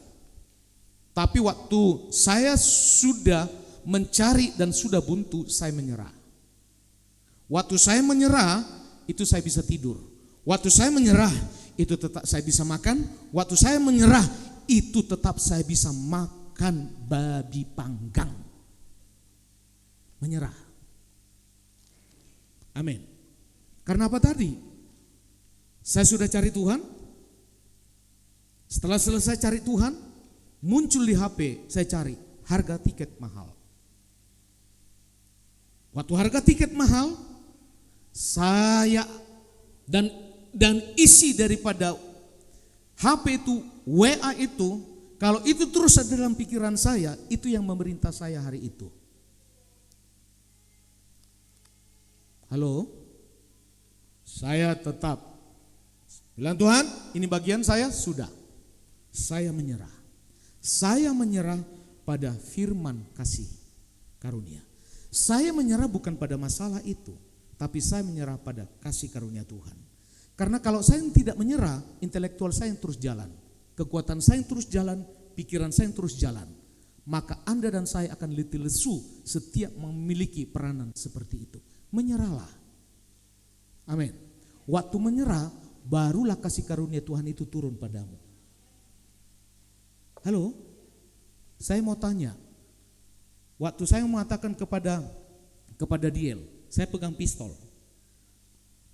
Tapi waktu saya sudah mencari dan sudah buntu, saya menyerah. Waktu saya menyerah, itu saya bisa tidur. Waktu saya menyerah, itu tetap saya bisa makan. Waktu saya menyerah, itu tetap saya bisa makan babi panggang. Menyerah. Amin. Karena apa tadi? Saya sudah cari Tuhan. Setelah selesai cari Tuhan, muncul di HP, saya cari harga tiket mahal. Waktu harga tiket mahal, saya dan isi daripada HP itu, WA itu, kalau itu terus ada dalam pikiran saya, itu yang memerintah saya hari itu. Halo? Saya tetap bilang, Tuhan, ini bagian saya, sudah. Saya menyerah. Saya menyerah pada firman kasih karunia. Saya menyerah bukan pada masalah itu, tapi saya menyerah pada kasih karunia Tuhan. Karena kalau saya tidak menyerah, intelektual saya yang terus jalan, kekuatan saya yang terus jalan, pikiran saya yang terus jalan. maka Anda dan saya akan letih lesu setiap memiliki peranan seperti itu. Menyerahlah. Amin. Waktu menyerah, barulah kasih karunia Tuhan itu turun padamu. Halo, saya mau tanya. Waktu saya mengatakan kepada Diel, saya pegang pistol.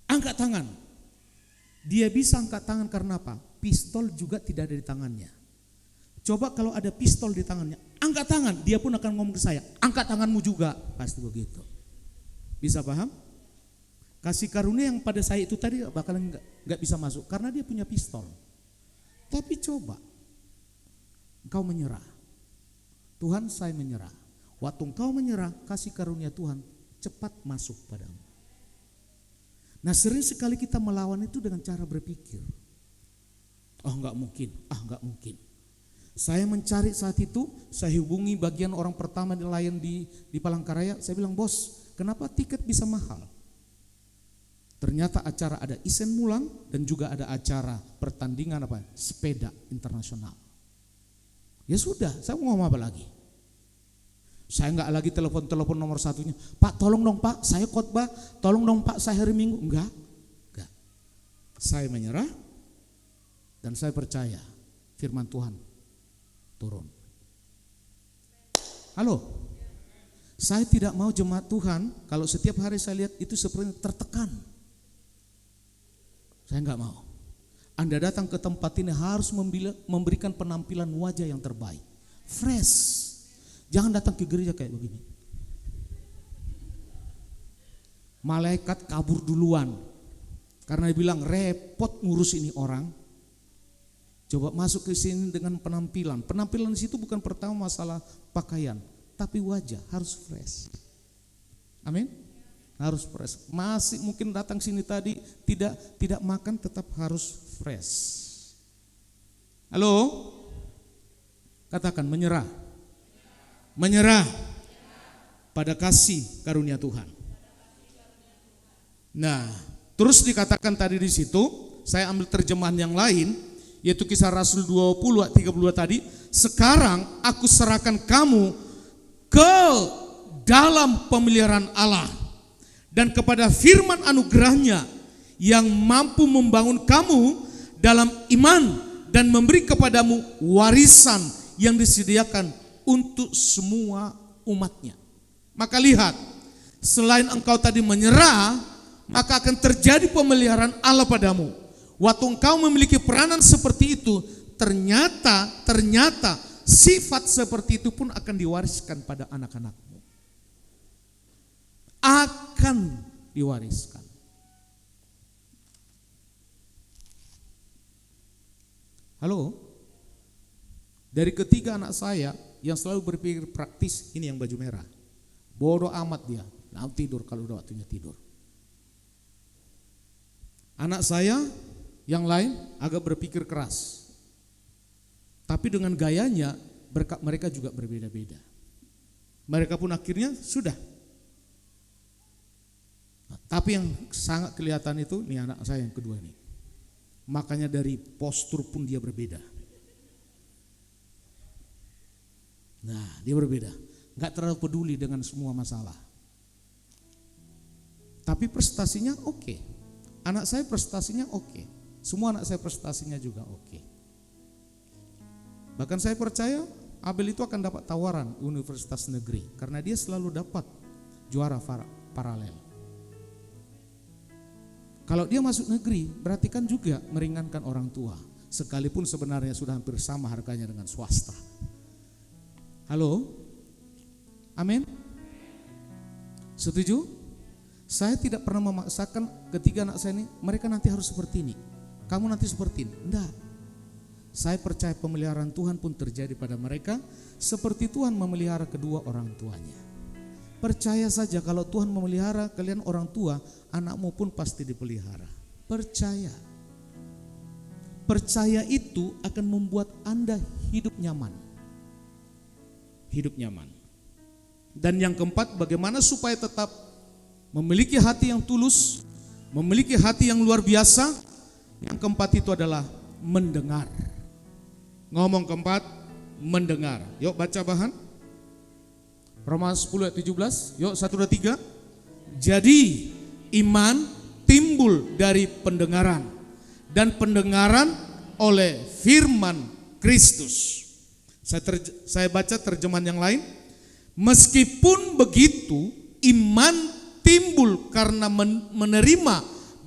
Angkat tangan. Dia bisa angkat tangan karena apa? Pistol juga tidak ada di tangannya. Coba kalau ada pistol di tangannya, angkat tangan. Dia pun akan ngomong ke saya, angkat tanganmu juga. Pasti begitu. Bisa paham? Kasih karunia yang pada saya itu tadi bakalan nggak bisa masuk karena dia punya pistol. Tapi coba engkau menyerah. Tuhan, saya menyerah. Waktu engkau menyerah, kasih karunia Tuhan cepat masuk padamu. Nah, sering sekali kita melawan itu dengan cara berpikir. Oh, enggak mungkin. Saya mencari saat itu, saya hubungi bagian orang pertama nelayan di Palangkaraya. Saya bilang, bos, kenapa tiket bisa mahal? Ternyata acara ada Isen Mulang dan juga ada acara pertandingan sepeda internasional. Ya sudah, saya mau ngomong apa lagi? Saya enggak lagi telepon nomor satunya. Pak, tolong dong Pak, saya khotbah. Tolong dong Pak, saya hari Minggu. Enggak. Saya menyerah dan saya percaya firman Tuhan turun. Halo. Saya tidak mau jemaat Tuhan kalau setiap hari saya lihat itu seperti tertekan. Saya enggak mau. Anda datang ke tempat ini harus memberikan penampilan wajah yang terbaik. Fresh. Jangan datang ke gereja kayak begini. Malaikat kabur duluan. Karena dia bilang repot ngurus ini orang. Coba masuk ke sini dengan penampilan. Penampilan di situ bukan pertama masalah pakaian, tapi wajah harus fresh. Amin. Harus fresh. Masih mungkin datang sini tadi tidak makan, tetap harus fresh. Halo? Katakan menyerah. Menyerah pada kasih karunia Tuhan. Nah, terus dikatakan tadi di situ, saya ambil terjemahan yang lain, yaitu Kisah Rasul 20 ayat 32 tadi. Sekarang aku serahkan kamu ke dalam pemeliharaan Allah dan kepada firman anugerahnya yang mampu membangun kamu dalam iman dan memberi kepadamu warisan yang disediakan untuk semua umatnya. Maka lihat, selain engkau tadi menyerah, maka akan terjadi pemeliharaan Allah padamu. Waktu engkau memiliki peranan seperti itu, ternyata sifat seperti itu pun akan diwariskan pada anak-anakmu. Akan diwariskan. Halo? Dari ketiga anak saya yang selalu berpikir praktis, ini yang baju merah. Bodoh amat dia, mau tidur kalau udah waktunya tidur. Anak saya yang lain agak berpikir keras. Tapi dengan gayanya mereka juga berbeda-beda. Mereka pun akhirnya sudah. Nah, tapi yang sangat kelihatan itu, nih anak saya yang kedua nih. Makanya dari postur pun dia berbeda. Nah, dia berbeda. Gak terlalu peduli dengan semua masalah. Tapi prestasinya oke. Anak saya prestasinya oke. Semua anak saya prestasinya juga oke. Bahkan saya percaya Abel itu akan dapat tawaran universitas negeri. Karena dia selalu dapat juara paralel. Kalau dia masuk negeri, berarti kan juga meringankan orang tua. Sekalipun sebenarnya sudah hampir sama harganya dengan swasta. Halo? Amin? Setuju? Saya tidak pernah memaksakan ketiga anak saya ini, mereka nanti harus seperti ini. Kamu nanti seperti ini. Enggak. Saya percaya pemeliharaan Tuhan pun terjadi pada mereka seperti Tuhan memelihara kedua orang tuanya. Percaya saja kalau Tuhan memelihara kalian orang tua, anakmu pun pasti dipelihara. Percaya. Percaya itu akan membuat Anda hidup nyaman. Hidup nyaman. Dan yang keempat, bagaimana supaya tetap memiliki hati yang tulus, memiliki hati yang luar biasa. Yang keempat itu adalah mendengar. Ngomong keempat, mendengar. Yuk baca bahan. Roma 10 ayat 17. Yuk 1, 2, 3. Jadi iman timbul dari pendengaran, dan pendengaran oleh firman Kristus. Saya baca terjemahan yang lain. Meskipun begitu, iman timbul karena menerima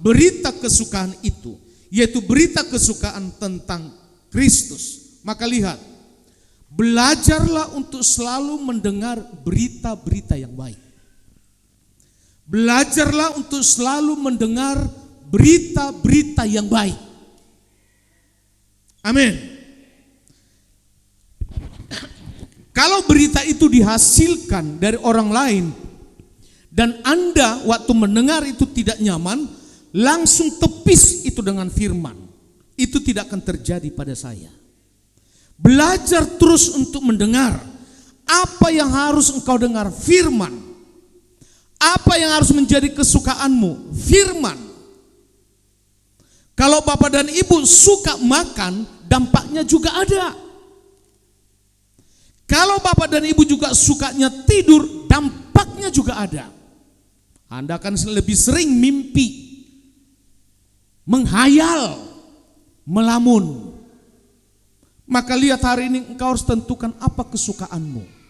berita kesukaan itu, yaitu berita kesukaan tentang Kristus. Maka lihat, belajarlah untuk selalu mendengar berita-berita yang baik. Belajarlah untuk selalu mendengar berita-berita yang baik. Amin. Kalau berita itu dihasilkan dari orang lain dan Anda waktu mendengar itu tidak nyaman, langsung tepis itu dengan firman. Itu tidak akan terjadi pada saya. Belajar terus untuk mendengar apa yang harus engkau dengar, firman. Apa yang harus menjadi kesukaanmu, firman. Kalau bapak dan ibu suka makan, dampaknya juga ada. Kalau bapak dan ibu juga sukanya tidur, dampaknya juga ada. Anda akan lebih sering mimpi, menghayal, melamun. Maka lihat hari ini engkau harus tentukan apa kesukaanmu.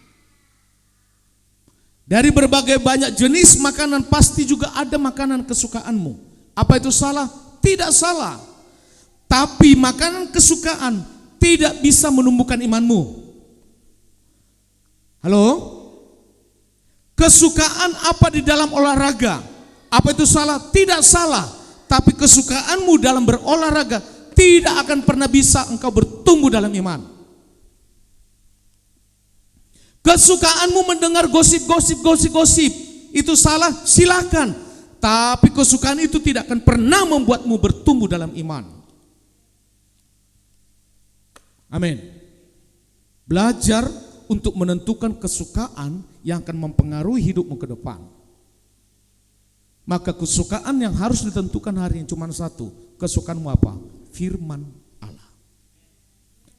Dari berbagai banyak jenis makanan pasti juga ada makanan kesukaanmu. Apa itu salah? Tidak salah. Tapi makanan kesukaan tidak bisa menumbuhkan imanmu. Halo? Kesukaan apa di dalam olahraga? Apa itu salah? Tidak salah. Tapi kesukaanmu dalam berolahraga tidak akan pernah bisa engkau bertumbuh dalam iman. Kesukaanmu mendengar gosip itu salah, silakan. Tapi kesukaan itu tidak akan pernah membuatmu bertumbuh dalam iman. Amin. Belajar untuk menentukan kesukaan yang akan mempengaruhi hidupmu ke depan. Maka kesukaan yang harus ditentukan hari ini cuma satu. Kesukaanmu apa? Firman Allah.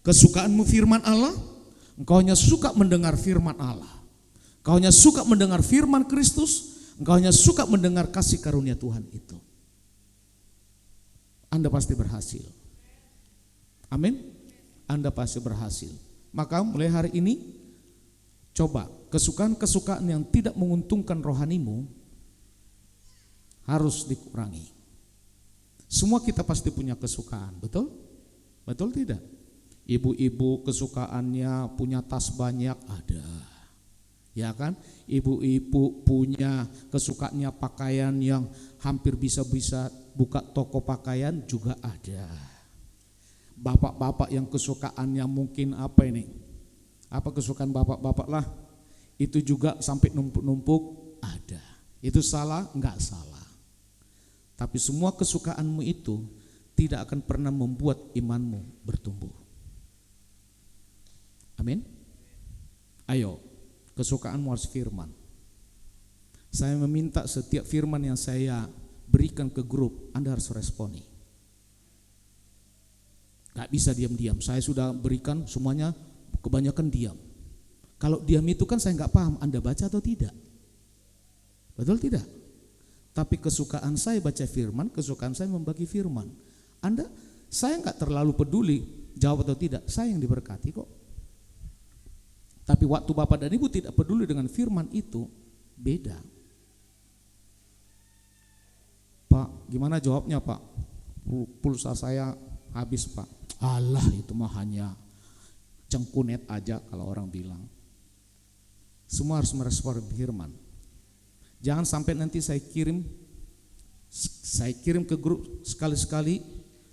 Kesukaanmu firman Allah. Engkau hanya suka mendengar firman Allah. Engkau hanya suka mendengar firman Kristus. Engkau hanya suka mendengar kasih karunia Tuhan itu. Anda pasti berhasil. Amin. Anda pasti berhasil. Maka mulai hari ini, coba kesukaan-kesukaan yang tidak menguntungkan rohanimu harus dikurangi. Semua kita pasti punya kesukaan, betul? Betul tidak? Ibu-ibu kesukaannya punya tas banyak, ada. Ya kan? Ibu-ibu punya kesukaannya pakaian yang hampir bisa buka toko pakaian, juga ada. Bapak-bapak yang kesukaannya mungkin apa ini? Apa kesukaan bapak-bapak lah? Itu juga sampai numpuk-numpuk, ada. Itu salah? Enggak salah. Tapi semua kesukaanmu itu tidak akan pernah membuat imanmu bertumbuh. Amin. Ayo, kesukaanmu harus firman. Saya meminta setiap firman yang saya berikan ke grup, Anda harus responi. Gak bisa diam-diam. Saya sudah berikan semuanya, kebanyakan diam. Kalau diam itu kan saya gak paham Anda baca atau tidak. Betul tidak? Tapi kesukaan saya baca firman, kesukaan saya membagi firman. Saya gak terlalu peduli jawab atau tidak, saya yang diberkati kok. Tapi waktu bapak dan ibu tidak peduli dengan firman itu, beda. Pak, gimana jawabnya Pak? Pulsa saya habis Pak. Alah, itu mah hanya cengkunet aja kalau orang bilang. Semua harus merespon firman. Jangan sampai nanti saya kirim ke grup sekali-sekali,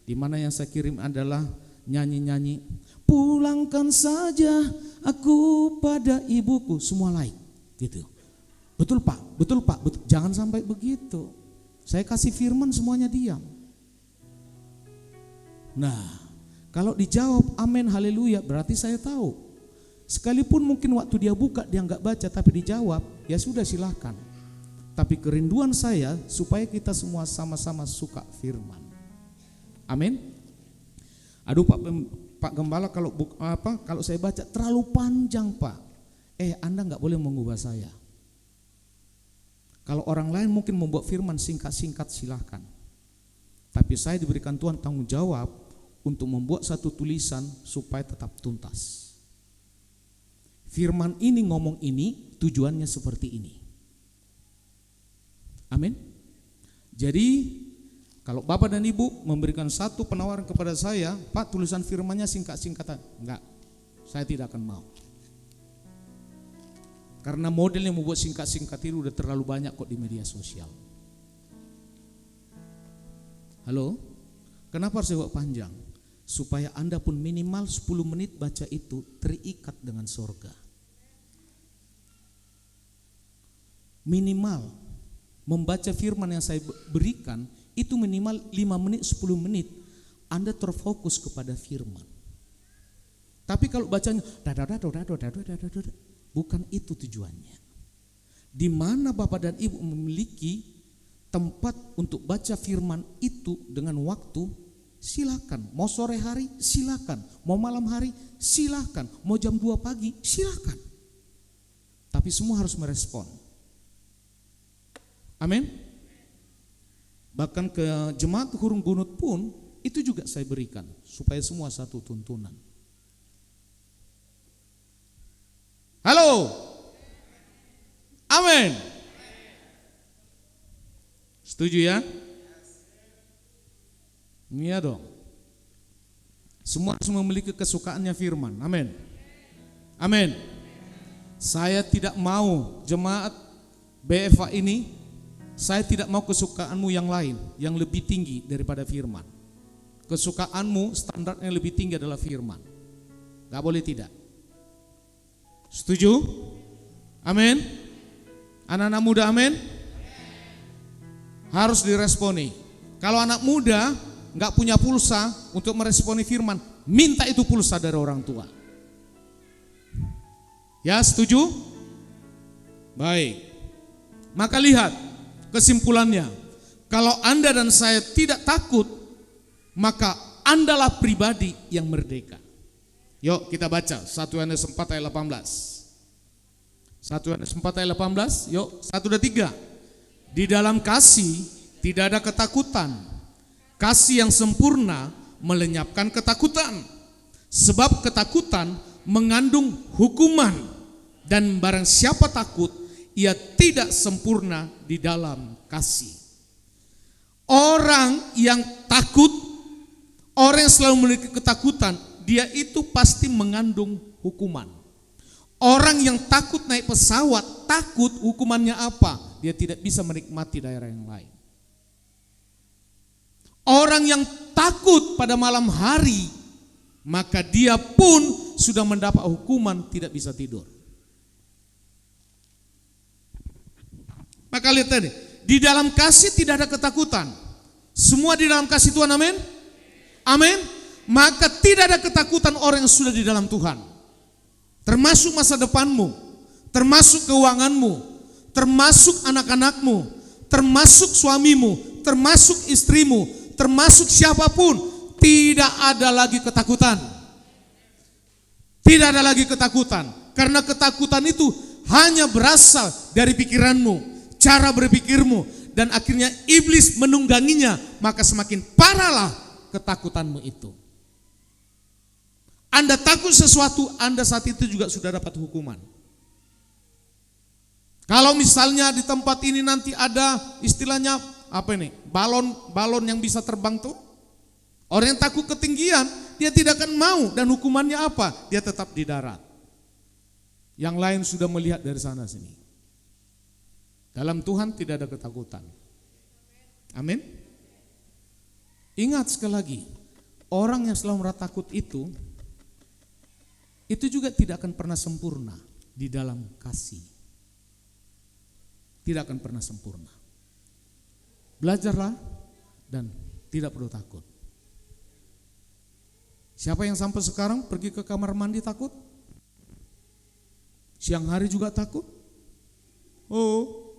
di mana yang saya kirim adalah nyanyi-nyanyi, pulangkan saja aku pada ibuku, semua like gitu. Betul Pak, betul Pak, betul. Jangan sampai begitu. Saya kasih firman semuanya diam. Nah, kalau dijawab amin haleluya, berarti saya tahu. Sekalipun mungkin waktu dia buka dia nggak baca, tapi dijawab, ya sudah silahkan. Tapi kerinduan saya supaya kita semua sama-sama suka firman. Amin. Aduh Pak Gembala, kalau saya baca terlalu panjang Pak. Anda nggak boleh mengubah saya. Kalau orang lain mungkin membuat firman singkat-singkat, silahkan. Tapi saya diberikan Tuhan tanggung jawab untuk membuat satu tulisan supaya tetap tuntas. Firman ini ngomong ini, tujuannya seperti ini. Amin. Jadi kalau Bapak dan Ibu memberikan satu penawaran kepada saya, Pak, tulisan firmannya singkat-singkatan. Enggak, saya tidak akan mau. Karena model yang membuat singkat-singkat itu udah terlalu banyak kok di media sosial. Halo? Kenapa harus buat panjang? Supaya Anda pun minimal 10 menit baca itu terikat dengan sorga. Minimal membaca firman yang saya berikan itu minimal 5 menit, 10 menit Anda terfokus kepada firman. Tapi kalau bacanya bukan itu tujuannya. Di mana Bapak dan Ibu memiliki tempat untuk baca firman itu dengan waktu, silakan. Mau sore hari, silakan. Mau malam hari, silakan. Mau jam 2 pagi, silakan. Tapi semua harus merespon. Amin. Bahkan ke jemaat Hurung Gunut pun itu juga saya berikan supaya semua satu tuntunan. Halo. Amin. Setuju ya? Iya dong. Semua harus memiliki kesukaannya firman. Amin. Amin. Saya tidak mau jemaat BFA ini, saya tidak mau kesukaanmu yang lain, yang lebih tinggi daripada firman. Kesukaanmu standarnya lebih tinggi adalah firman. Gak boleh tidak. Setuju? Amin. Anak-anak muda, amin. Harus diresponi. Kalau anak muda gak punya pulsa untuk meresponi firman, minta itu pulsa dari orang tua. Ya, setuju? Baik. Maka lihat kesimpulannya. Kalau Anda dan saya tidak takut, maka Andalah pribadi yang merdeka. Yuk kita baca 1 Yohanes 4 ayat 18. 1 Yohanes 4 ayat 18. Yuk 1, 2, 3. Di dalam kasih tidak ada ketakutan. Kasih yang sempurna melenyapkan ketakutan. Sebab ketakutan mengandung hukuman. Dan barang siapa takut, ia tidak sempurna di dalam kasih. Orang yang takut, orang yang selalu memiliki ketakutan, dia itu pasti mengandung hukuman. Orang yang takut naik pesawat, takut hukumannya apa? Dia tidak bisa menikmati daerah yang lain. Orang yang takut pada malam hari, maka dia pun sudah mendapat hukuman tidak bisa tidur. Maka lihat tadi, di dalam kasih tidak ada ketakutan. Semua di dalam kasih Tuhan, amin? Amin. Maka tidak ada ketakutan orang yang sudah di dalam Tuhan. Termasuk masa depanmu, termasuk keuanganmu, termasuk anak-anakmu, termasuk suamimu, termasuk istrimu, termasuk siapapun. Tidak ada lagi ketakutan. Tidak ada lagi ketakutan. Karena ketakutan itu hanya berasal dari pikiranmu, cara berpikirmu, dan akhirnya iblis menungganginya, maka semakin parahlah ketakutanmu itu. Anda takut sesuatu, Anda saat itu juga sudah dapat hukuman. Kalau misalnya di tempat ini nanti ada istilahnya apa ini? Balon yang bisa terbang tuh. Orang yang takut ketinggian, dia tidak akan mau, dan hukumannya apa? Dia tetap di darat. Yang lain sudah melihat dari sana sini. Dalam Tuhan tidak ada ketakutan. Amin. Ingat sekali lagi, orang yang selalu merasa takut itu juga tidak akan pernah sempurna di dalam kasih. Tidak akan pernah sempurna. Belajarlah dan tidak perlu takut. Siapa yang sampai sekarang pergi ke kamar mandi takut? Siang hari juga takut? Oh,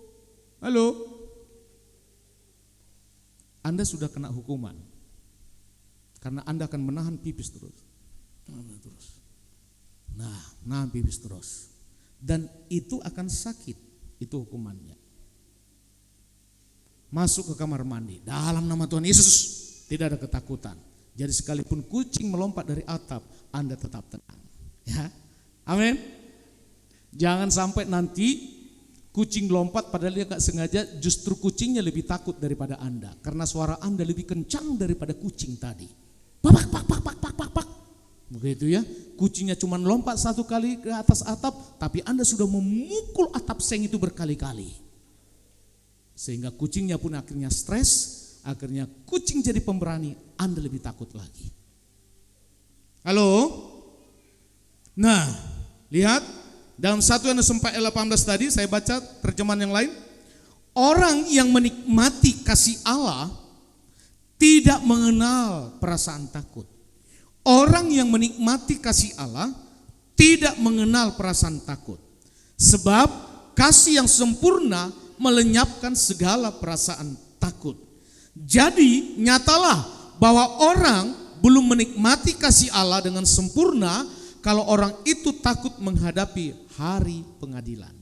halo? Anda sudah kena hukuman. Karena Anda akan menahan pipis terus. Nahan pipis terus. dan itu akan sakit. Itu hukumannya. Masuk ke kamar mandi dalam nama Tuhan Yesus, tidak ada ketakutan. Jadi sekalipun kucing melompat dari atap, Anda tetap tenang. Ya, amin. Jangan sampai nanti kucing lompat padahal dia gak sengaja, justru kucingnya lebih takut daripada Anda. Karena suara Anda lebih kencang daripada kucing tadi. Pak, pak, pak, pak, pak, pak, pak. Begitu ya, kucingnya cuma lompat satu kali ke atas atap, tapi Anda sudah memukul atap seng itu berkali-kali. Sehingga kucingnya pun akhirnya stres, akhirnya kucing jadi pemberani, Anda lebih takut lagi. Halo? Nah, lihat dalam 1 Yohanes 4:18 tadi saya baca terjemahan yang lain. Orang yang menikmati kasih Allah tidak mengenal perasaan takut. Orang yang menikmati kasih Allah tidak mengenal perasaan takut. Sebab kasih yang sempurna melenyapkan segala perasaan takut. Jadi nyatalah bahwa orang belum menikmati kasih Allah dengan sempurna kalau orang itu takut menghadapi hari pengadilan.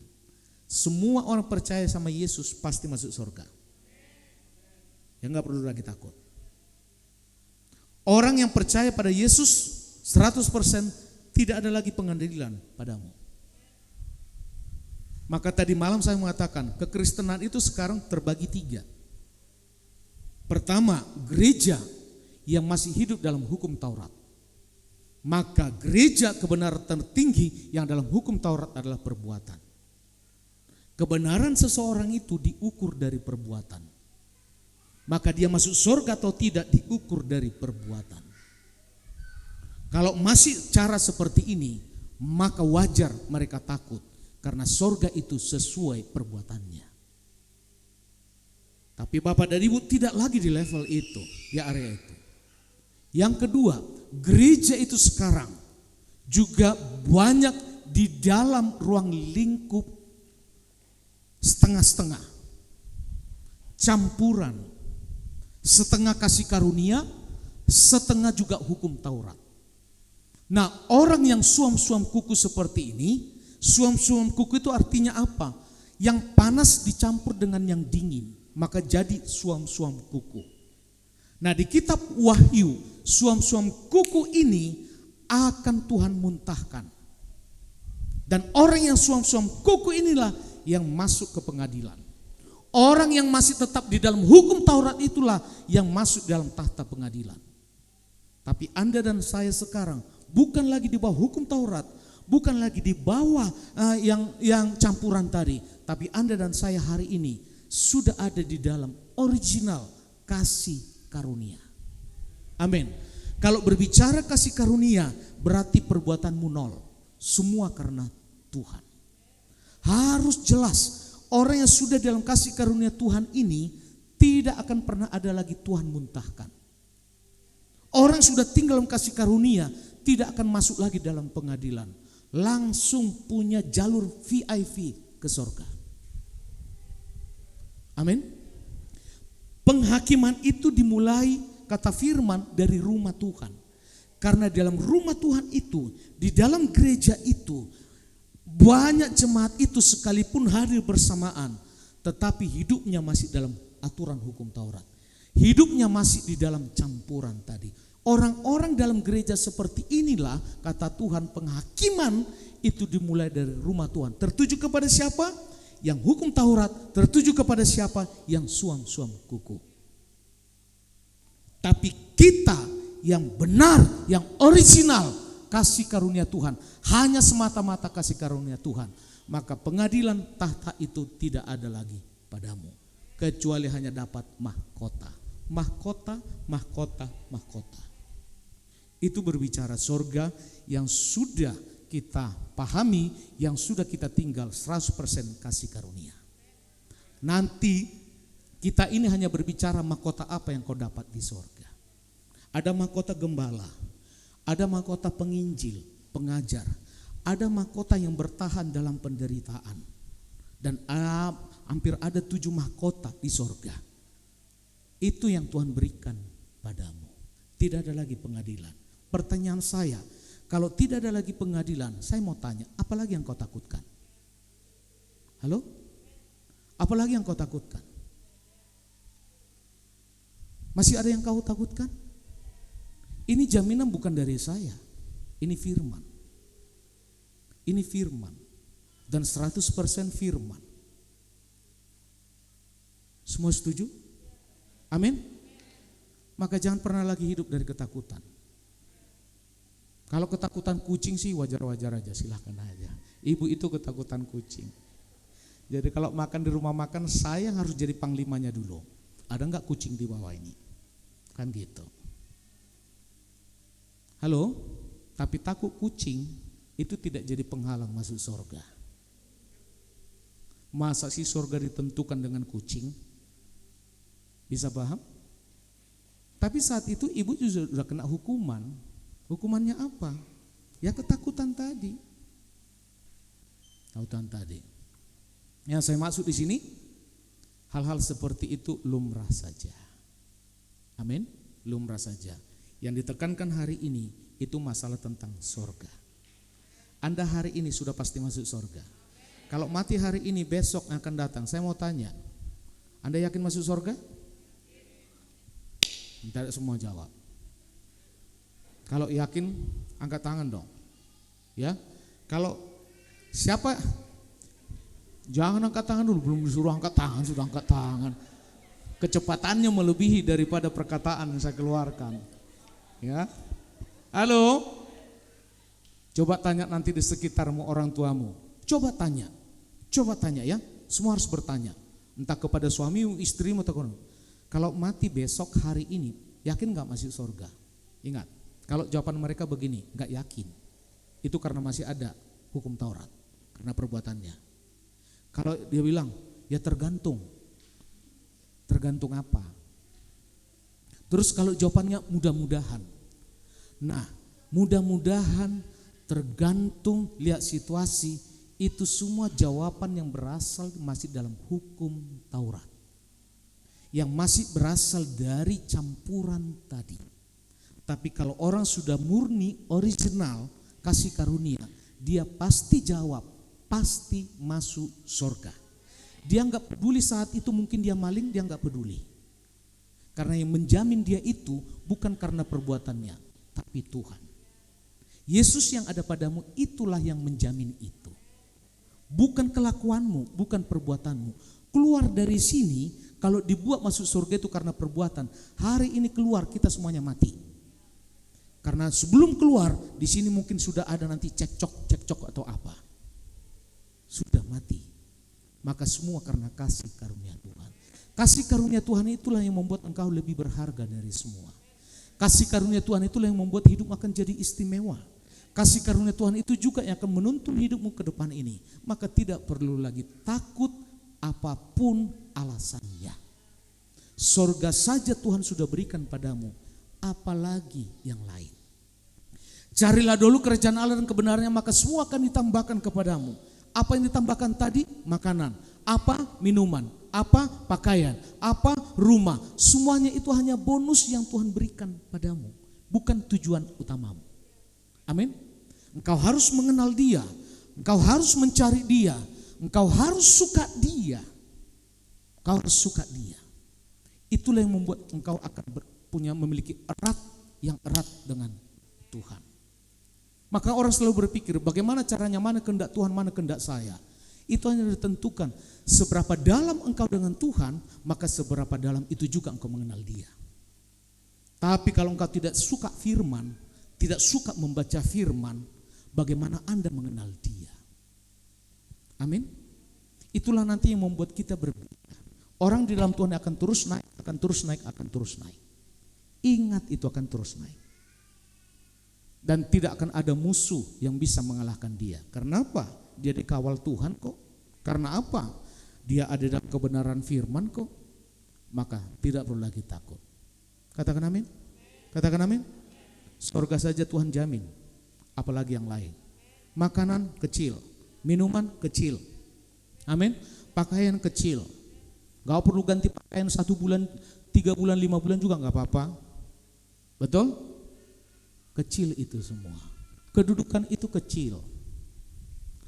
Semua orang percaya sama Yesus pasti masuk surga. Ya enggak perlu lagi takut. Orang yang percaya pada Yesus 100% tidak ada lagi pengadilan padamu. Maka tadi malam saya mengatakan kekristenan itu sekarang terbagi 3. Pertama, gereja yang masih hidup dalam hukum Taurat. Maka gereja kebenaran tertinggi yang dalam hukum Taurat adalah perbuatan. Kebenaran seseorang itu diukur dari perbuatan. Maka dia masuk surga atau tidak diukur dari perbuatan. Kalau masih cara seperti ini, maka wajar mereka takut. Karena surga itu sesuai perbuatannya. Tapi Bapak dan Ibu tidak lagi di level itu, di area itu. Yang kedua, gereja itu sekarang juga banyak di dalam ruang lingkup setengah-setengah. Campuran. Setengah kasih karunia, setengah juga hukum Taurat. Nah, orang yang suam-suam kuku seperti ini, suam-suam kuku itu artinya apa? Yang panas dicampur dengan yang dingin, maka jadi suam-suam kuku. Nah, di kitab Wahyu, suam-suam kuku ini akan Tuhan muntahkan. Dan orang yang suam-suam kuku inilah yang masuk ke pengadilan. Orang yang masih tetap di dalam hukum Taurat itulah yang masuk dalam tahta pengadilan. Tapi Anda dan saya sekarang bukan lagi di bawah hukum Taurat, bukan lagi di bawah yang campuran tadi, tapi Anda dan saya hari ini sudah ada di dalam original kasih karunia. Amin. Kalau berbicara kasih karunia berarti perbuatanmu nol, semua karena Tuhan. Harus jelas. Orang yang sudah dalam kasih karunia Tuhan ini tidak akan pernah ada lagi Tuhan muntahkan. Orang yang sudah tinggal dalam kasih karunia tidak akan masuk lagi dalam pengadilan. Langsung punya jalur VIP ke surga. Amin. Penghakiman itu dimulai kata firman dari rumah Tuhan. Karena dalam rumah Tuhan itu, di dalam gereja itu, banyak jemaat itu sekalipun hadir bersamaan, tetapi hidupnya masih dalam aturan hukum Taurat. Hidupnya masih di dalam campuran tadi. Orang-orang dalam gereja seperti inilah kata Tuhan penghakiman itu dimulai dari rumah Tuhan. Tertuju kepada siapa? Yang hukum Taurat. Tertuju kepada siapa? Yang suam-suam kuku. Tapi kita yang benar, yang original, kasih karunia Tuhan, hanya semata-mata kasih karunia Tuhan, maka pengadilan tahta itu tidak ada lagi padamu, kecuali hanya dapat mahkota, mahkota, mahkota, mahkota. Itu berbicara surga yang sudah kita pahami, yang sudah kita tinggal 100% kasih karunia. Nanti kita ini hanya berbicara mahkota apa yang kau dapat di surga. Ada mahkota gembala, ada mahkota penginjil, pengajar, ada mahkota yang bertahan dalam penderitaan. Dan hampir ada 7 mahkota di sorga. Itu yang Tuhan berikan padamu. Tidak ada lagi pengadilan. Pertanyaan saya, kalau tidak ada lagi pengadilan, saya mau tanya, apa lagi yang kau takutkan? Halo? Apalagi yang kau takutkan? Masih ada yang kau takutkan? Ini jaminan bukan dari saya. Ini firman. Ini firman. Dan 100% firman. Semua setuju? Amin? Maka jangan pernah lagi hidup dari ketakutan. Kalau ketakutan kucing sih wajar-wajar aja, silahkan aja. Ibu itu ketakutan kucing. Jadi kalau makan di rumah makan, saya harus jadi panglimanya dulu. Ada enggak kucing di bawah ini? Kan gitu. Halo? Tapi takut kucing itu tidak jadi penghalang masuk surga. Masa sih surga ditentukan dengan kucing? Bisa paham? Tapi saat itu ibu juga sudah kena hukuman. Hukumannya apa? Ya ketakutan tadi. Ketakutan tadi. Yang saya maksud di sini, hal-hal seperti itu lumrah saja. Amin? Lumrah saja. Yang ditekankan hari ini itu masalah tentang surga. Anda hari ini sudah pasti masuk surga. Kalau mati hari ini, besok akan datang. Saya mau tanya, Anda yakin masuk surga? Tidak semua jawab. Kalau yakin, angkat tangan dong. Ya, kalau siapa? Jangan angkat tangan dulu, belum disuruh angkat tangan, sudah angkat tangan. Kecepatannya melebihi daripada perkataan yang saya keluarkan. Ya, halo? Coba tanya nanti di sekitarmu, orang tuamu. Coba tanya ya. Semua harus bertanya. Entah kepada suamimu, istrimu, atau kalau mati besok hari ini, yakin gak masuk surga? Ingat, kalau jawaban mereka begini, gak yakin. Itu karena masih ada hukum Taurat, karena perbuatannya. Kalau dia bilang, ya tergantung. Tergantung apa? Terus kalau jawabannya mudah-mudahan. Nah, mudah-mudahan, tergantung, lihat situasi, itu semua jawaban yang berasal masih dalam hukum Taurat. Yang masih berasal dari campuran tadi. Tapi kalau orang sudah murni, original, kasih karunia, dia pasti jawab, pasti masuk surga. Dia enggak peduli saat itu mungkin dia maling, dia enggak peduli. Karena yang menjamin dia itu bukan karena perbuatannya, tapi Tuhan. Yesus yang ada padamu itulah yang menjamin itu. Bukan kelakuanmu, bukan perbuatanmu. Keluar dari sini, kalau dibuat masuk surga itu karena perbuatan. Hari ini keluar kita semuanya mati. Karena sebelum keluar di sini mungkin sudah ada nanti cekcok atau apa. Sudah mati. Maka semua karena kasih karunia Tuhan. Kasih karunia Tuhan itulah yang membuat engkau lebih berharga dari semua. Kasih karunia Tuhan itulah yang membuat hidup akan jadi istimewa. Kasih karunia Tuhan itu juga yang akan menuntun hidupmu ke depan ini. Maka tidak perlu lagi takut apapun alasannya. Surga saja Tuhan sudah berikan padamu, apalagi yang lain. Carilah dulu kerajaan Allah dan kebenarannya, maka semua akan ditambahkan kepadamu. Apa yang ditambahkan tadi? Makanan. Apa? Minuman. Apa? Pakaian. Apa? Rumah. Semuanya itu hanya bonus yang Tuhan berikan padamu, bukan tujuan utamamu. Amin. Engkau harus mengenal Dia. Engkau harus mencari Dia. Engkau harus suka Dia. Engkau harus suka Dia. Itulah yang membuat engkau akan memiliki yang erat dengan Tuhan. Maka orang selalu berpikir bagaimana caranya, mana kehendak Tuhan, mana kehendak saya. Itu hanya ditentukan seberapa dalam engkau dengan Tuhan, maka seberapa dalam itu juga engkau mengenal Dia. Tapi kalau engkau tidak suka firman, tidak suka membaca firman, bagaimana Anda mengenal Dia? Amin. Itulah nanti yang membuat kita berbeda. Orang di dalam Tuhan akan terus naik, akan terus naik, akan terus naik. Ingat itu akan terus naik. Dan tidak akan ada musuh yang bisa mengalahkan dia. Karena apa? Dia dikawal Tuhan kok. Karena apa? Dia ada dalam kebenaran firman kok. Maka tidak perlu lagi takut. Katakan amin. Katakan amin. Surga saja Tuhan jamin. Apalagi yang lain. Makanan kecil, minuman kecil. Amin. Pakaian kecil. Gak perlu ganti pakaian 1 bulan, 3 bulan, 5 bulan juga gak apa-apa. Betul? Kecil itu semua. Kedudukan itu kecil.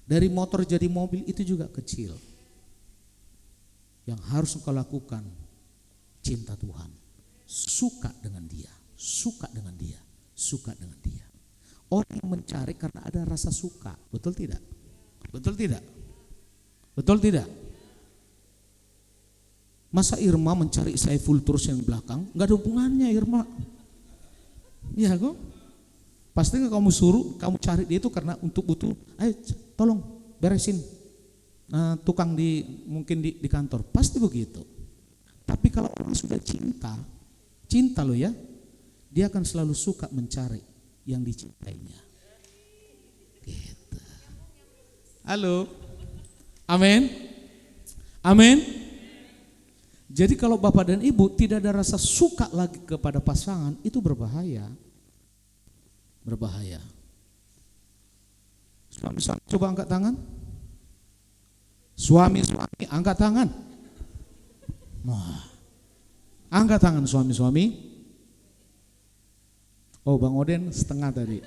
Dari motor jadi mobil itu juga kecil. Yang harus engkau lakukan, cinta Tuhan. Suka dengan dia, suka dengan dia, suka dengan dia. Orang yang mencari karena ada rasa suka, betul tidak? Betul tidak? Betul tidak? Masa Irma mencari Saiful terus yang belakang? Gak ada hubungannya Irma. Iya kok? Pasti kamu suruh, kamu cari dia itu karena untuk butuh, ayo tolong beresin tukang mungkin di kantor. Pasti begitu. Tapi kalau orang sudah cinta loh ya, dia akan selalu suka mencari yang dicintainya. Gitu. Halo. Amin. Amin. Jadi kalau bapak dan ibu tidak ada rasa suka lagi kepada pasangan, itu berbahaya. Berbahaya. Suami coba angkat tangan. Suami angkat tangan. Wah. Angkat tangan suami. Oh, Bang Oden setengah tadi.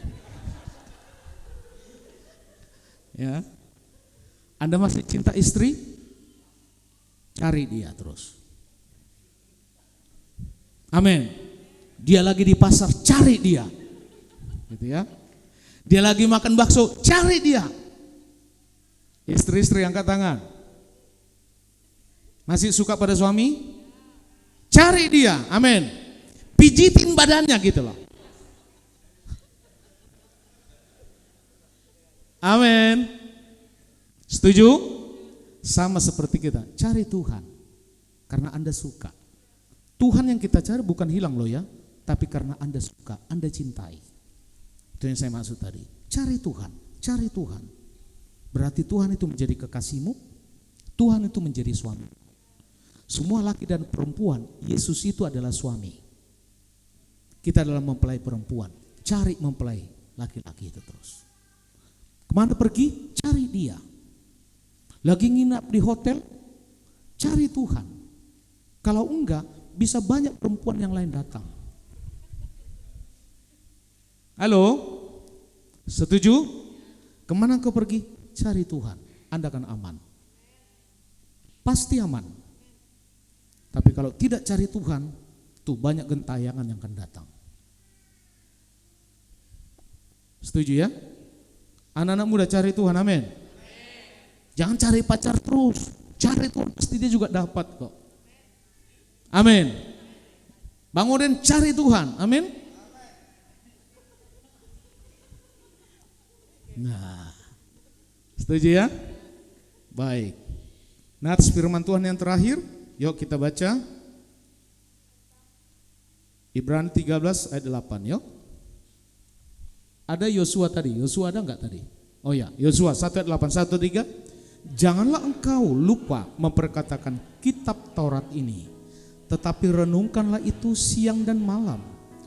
Ya. Anda masih cinta istri? Cari dia terus. Amin. Dia lagi di pasar, cari dia. Gitu ya. Dia lagi makan bakso, cari dia. Istri-istri angkat tangan. Masih suka pada suami? Cari dia. Amin. Pijitin badannya gitu loh. Amin. Setuju? Sama seperti kita, cari Tuhan. Karena Anda suka. Tuhan yang kita cari bukan hilang loh ya, tapi karena Anda suka, Anda cintai. Itu yang saya maksud tadi. Cari Tuhan, cari Tuhan. Berarti Tuhan itu menjadi kekasihmu, Tuhan itu menjadi suami. Semua laki dan perempuan, Yesus itu adalah suami. Kita adalah mempelai perempuan, cari mempelai laki-laki itu terus. Kemana pergi? Cari dia. Lagi nginap di hotel, cari Tuhan. Kalau enggak, bisa banyak perempuan yang lain datang. Halo? Setuju? Kemana kau pergi? Cari Tuhan. Anda akan aman. Pasti aman. Tapi kalau tidak cari Tuhan, tuh banyak gentayangan yang akan datang. Setuju ya? Anak-anak muda cari Tuhan, amin. Jangan cari pacar terus, cari Tuhan, pasti dia juga dapat kok. Amin. Bang Oden cari Tuhan, amin. Nah, setuju ya? Baik. Nah, firman Tuhan yang terakhir, yuk kita baca. Ibrani 13 ayat 8, yuk. Ada Yosua tadi, Yosua ada enggak tadi? Oh ya, Yosua 1 ayat 8, 1, 3. Janganlah engkau lupa memperkatakan kitab Taurat ini, tetapi renungkanlah itu siang dan malam,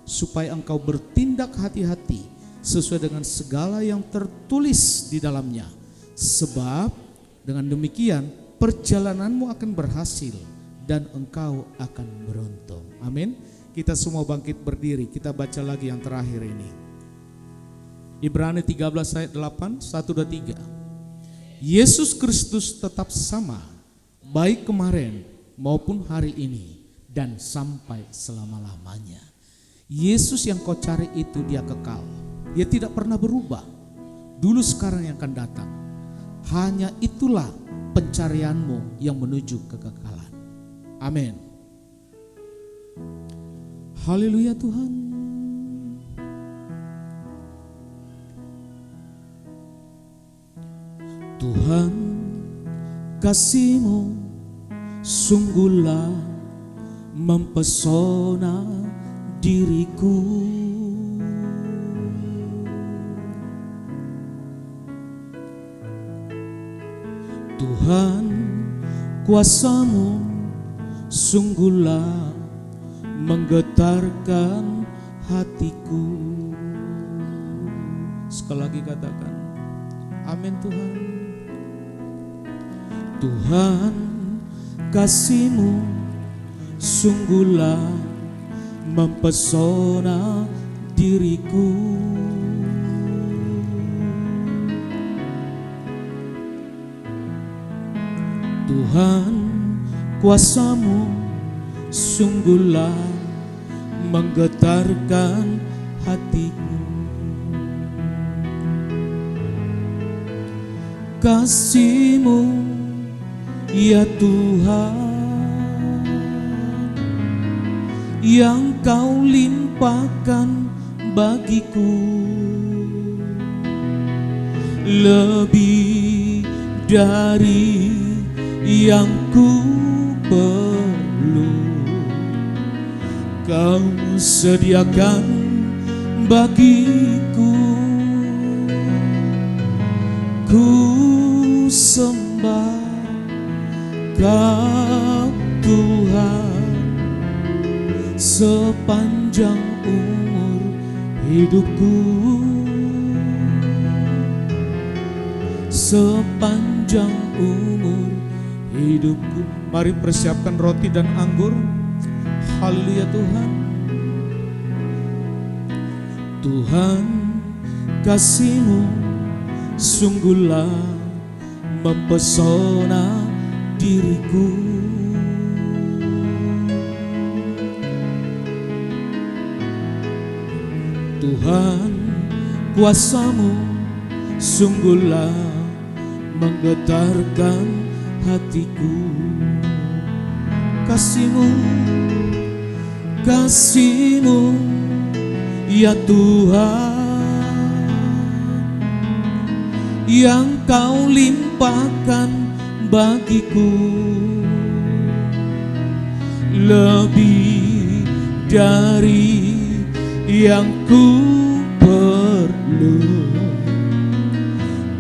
supaya engkau bertindak hati-hati sesuai dengan segala yang tertulis di dalamnya. Sebab dengan demikian perjalananmu akan berhasil dan engkau akan beruntung. Amin. Kita semua bangkit berdiri, kita baca lagi yang terakhir ini. Ibrani 13 ayat 8, 1, 2, 3. Yesus Kristus tetap sama, baik kemarin maupun hari ini dan sampai selama-lamanya. Yesus yang kau cari itu dia kekal. Dia tidak pernah berubah. Dulu, sekarang, yang akan datang. Hanya itulah pencarianmu yang menuju kekekalan. Amin. Haleluya Tuhan. Tuhan, kasih-Mu sungguhlah mempesona diriku. Tuhan, kuasa-Mu sungguhlah menggetarkan hatiku. Sekali lagi katakan, amin Tuhan. Tuhan, kasih-Mu sungguhlah mempesona diriku. Tuhan, kuasamu sungguhlah menggetarkan hatiku. Kasih-Mu ya Tuhan yang Kau limpahkan bagiku lebih dari yang ku perlu. Kau sediakan bagiku. Ku sembah Kau Tuhan sepanjang umur hidupku, sepanjang umur hidupku. Mari persiapkan roti dan anggur. Haleluya Tuhan. Tuhan, kasih-Mu sungguhlah mempesona diriku. Tuhan, kuasa-Mu sungguhlah menggetarkan hatiku. Kasih-Mu, kasih-Mu ya Tuhan yang Kau limpahkan bagiku lebih dari yang ku perlu.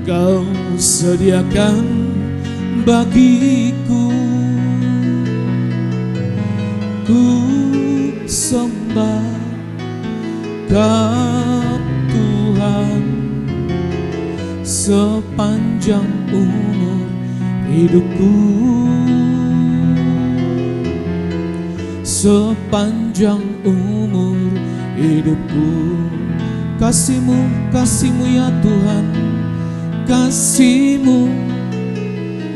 Kau sediakan bagiku. Ku sembah Kau Tuhan sepanjang umur hidupku, sepanjang umur hidupku. Kasih-Mu, kasih-Mu ya Tuhan, kasih-Mu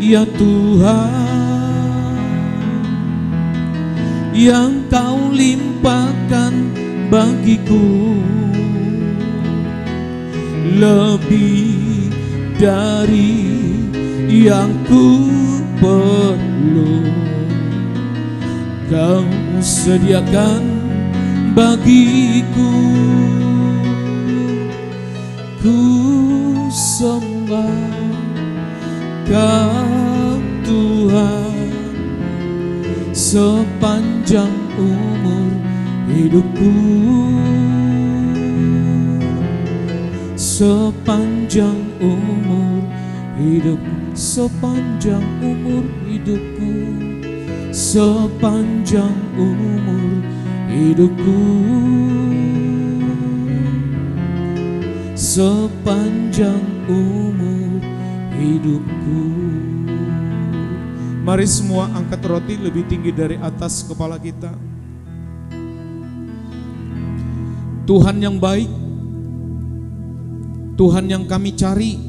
ya Tuhan yang Kau limpahkan bagiku lebih dari yang ku perlu. Kau sediakan bagiku. Ku sembah Kau Tuhan sepanjang umur hidupku, sepanjang umur hidupku, sepanjang umur hidupku, sepanjang umur hidupku, sepanjang umur hidupku. Mari semua angkat roti lebih tinggi dari atas kepala kita. Tuhan yang baik, Tuhan yang kami cari,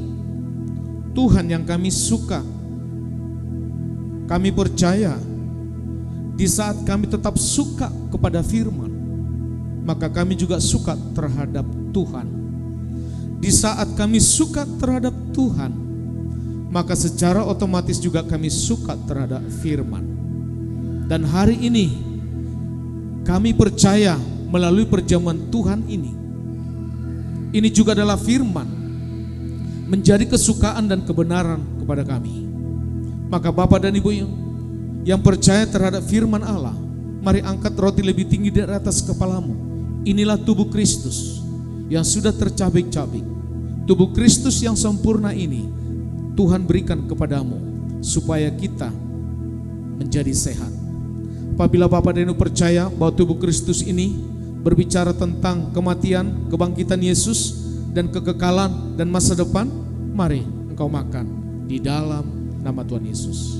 Tuhan yang kami suka. Kami percaya di saat kami tetap suka kepada firman, maka kami juga suka terhadap Tuhan. Di saat kami suka terhadap Tuhan, maka secara otomatis juga kami suka terhadap firman. Dan hari ini kami percaya melalui perjamuan Tuhan ini juga adalah firman, menjadi kesukaan dan kebenaran kepada kami. Maka Bapak dan Ibu yang percaya terhadap firman Allah, mari angkat roti lebih tinggi dari atas kepalamu. Inilah tubuh Kristus yang sudah tercabik-cabik. Tubuh Kristus yang sempurna ini Tuhan berikan kepadamu supaya kita menjadi sehat. Apabila Bapak dan Ibu percaya bahwa tubuh Kristus ini berbicara tentang kematian, kebangkitan Yesus, dan kekekalan dan masa depan, mari engkau makan di dalam nama Tuhan Yesus.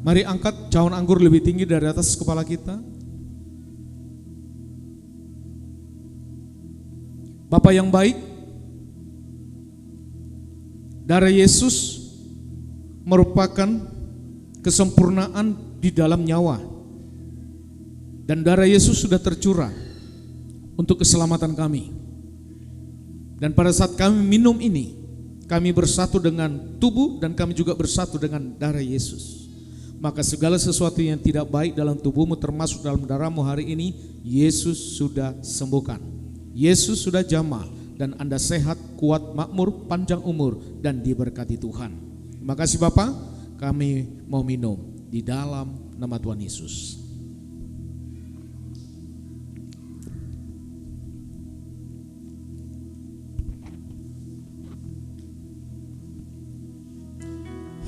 Mari angkat cawan anggur lebih tinggi dari atas kepala kita. Bapa yang baik, darah Yesus merupakan kesempurnaan di dalam nyawa. Dan darah Yesus sudah tercurah untuk keselamatan kami. Dan pada saat kami minum ini, kami bersatu dengan tubuh dan kami juga bersatu dengan darah Yesus. Maka segala sesuatu yang tidak baik dalam tubuhmu termasuk dalam darahmu hari ini, Yesus sudah sembuhkan. Yesus sudah jamah dan Anda sehat, kuat, makmur, panjang umur dan diberkati Tuhan. Terima kasih Bapak, kami mau minum di dalam nama Tuhan Yesus.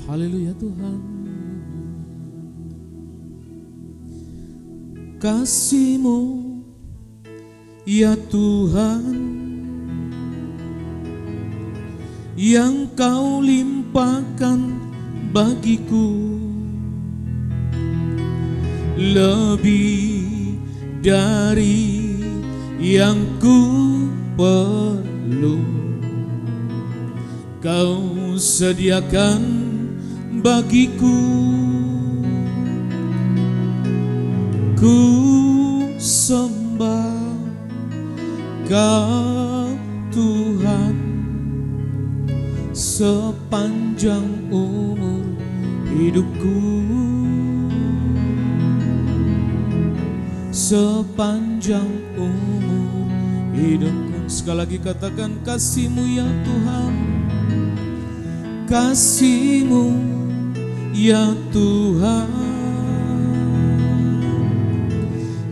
Haleluya Tuhan. Kasih-Mu ya Tuhan yang Kau limpahkan bagiku lebih dari yang ku perlu. Kau sediakan bagiku. Ku sembah Kau Tuhan sepanjang umur hidupku, sepanjang umur hidupku. Sekali lagi katakan, kasih-Mu ya Tuhan, kasih-Mu ya Tuhan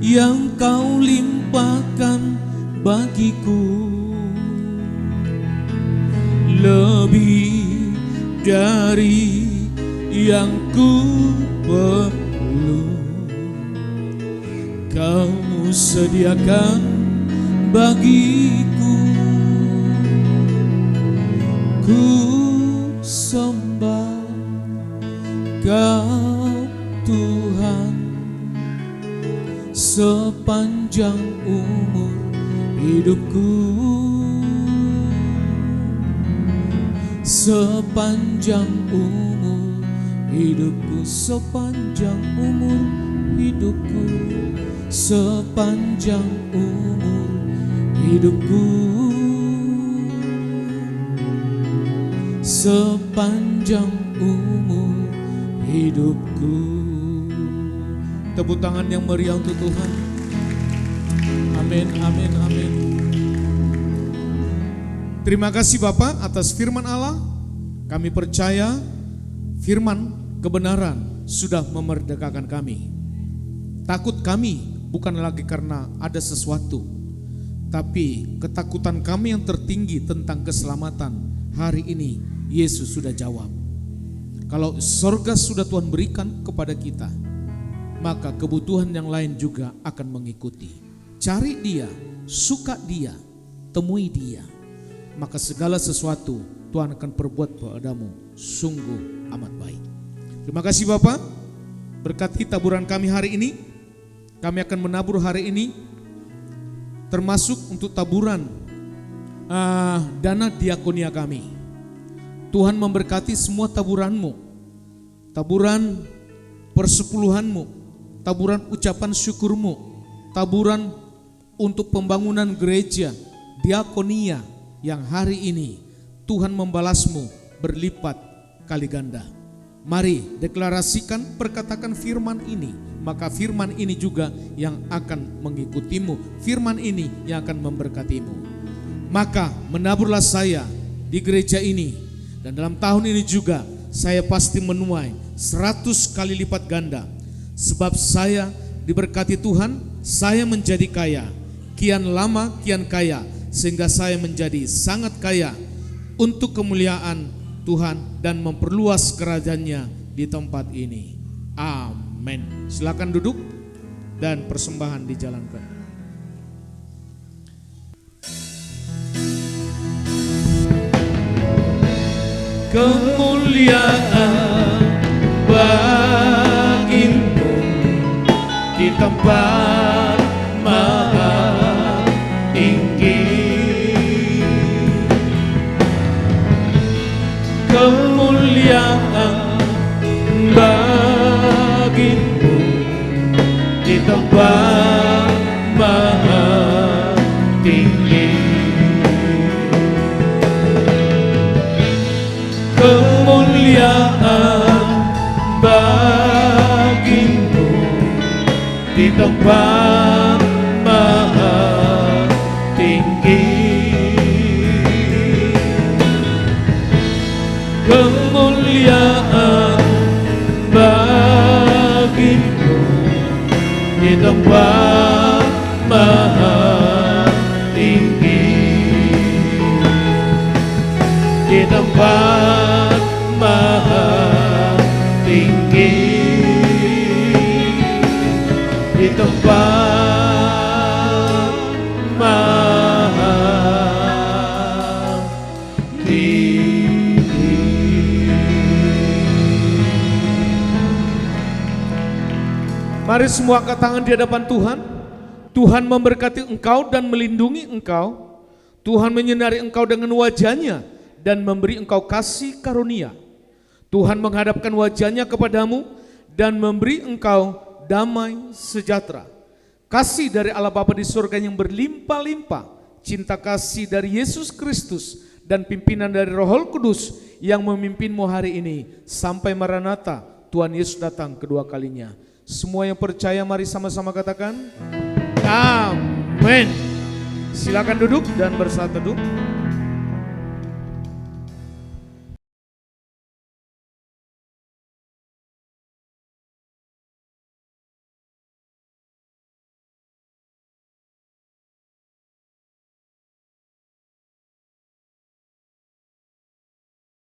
yang Kau limpahkan bagiku lebih dari yang ku perlu. Kau sediakan bagiku. Ku sembah Kau Tuhan sepanjang umur hidupku, sepanjang umur hidupku, sepanjang umur hidupku, sepanjang umur hidupku, sepanjang umur hidupku. Tepuk tangan yang meriah untuk Tuhan. Amin, amin, amin. Terima kasih Bapak atas firman Allah. Kami percaya firman kebenaran sudah memerdekakan kami. Takut kami bukan lagi karena ada sesuatu, tapi ketakutan kami yang tertinggi tentang keselamatan hari ini Yesus sudah jawab. Kalau sorga sudah Tuhan berikan kepada kita, maka kebutuhan yang lain juga akan mengikuti. Cari Dia, suka Dia, temui Dia, maka segala sesuatu Tuhan akan perbuat padamu sungguh amat baik. Terima kasih Bapak, berkati taburan kami hari ini. Kami akan menabur hari ini, termasuk untuk taburan dana diakonia kami. Tuhan memberkati semua taburanmu, taburan persepuluhanmu, taburan ucapan syukurmu, taburan untuk pembangunan gereja, diakonia yang hari ini Tuhan membalasmu berlipat kali ganda. Mari deklarasikan, perkatakan firman ini, maka firman ini juga yang akan mengikutimu, firman ini yang akan memberkatimu. Maka menaburlah saya di gereja ini, dan dalam tahun ini juga saya pasti menuai 100 kali lipat ganda. Sebab saya diberkati Tuhan, saya menjadi kaya, kian lama kian kaya, sehingga saya menjadi sangat kaya untuk kemuliaan Tuhan dan memperluas kerajaan-Nya di tempat ini. Amin. Silakan duduk dan persembahan dijalankan. Kemuliaan Bapa tempat maha tinggi. Kemuliaan bagimu di tempat maha tinggi. Kemuliaan bagimu di tempat maha tinggi. Kemuliaan bagimu di tempat maha tinggi. Di tempat maha tinggi. Di tempat maha tinggi. Mari semua angkat tangan di hadapan Tuhan. Tuhan memberkati engkau dan melindungi engkau. Tuhan menyinari engkau dengan wajah-Nya dan memberi engkau kasih karunia. Tuhan menghadapkan wajah-Nya kepadamu dan memberi engkau damai sejahtera. Kasih dari Allah Bapa di surga yang berlimpah-limpah, cinta kasih dari Yesus Kristus, dan pimpinan dari Roh Kudus yang memimpinmu hari ini sampai Maranatha, Tuhan Yesus datang kedua kalinya. Semua yang percaya mari sama-sama katakan amin. Silakan duduk dan bersatu teduh.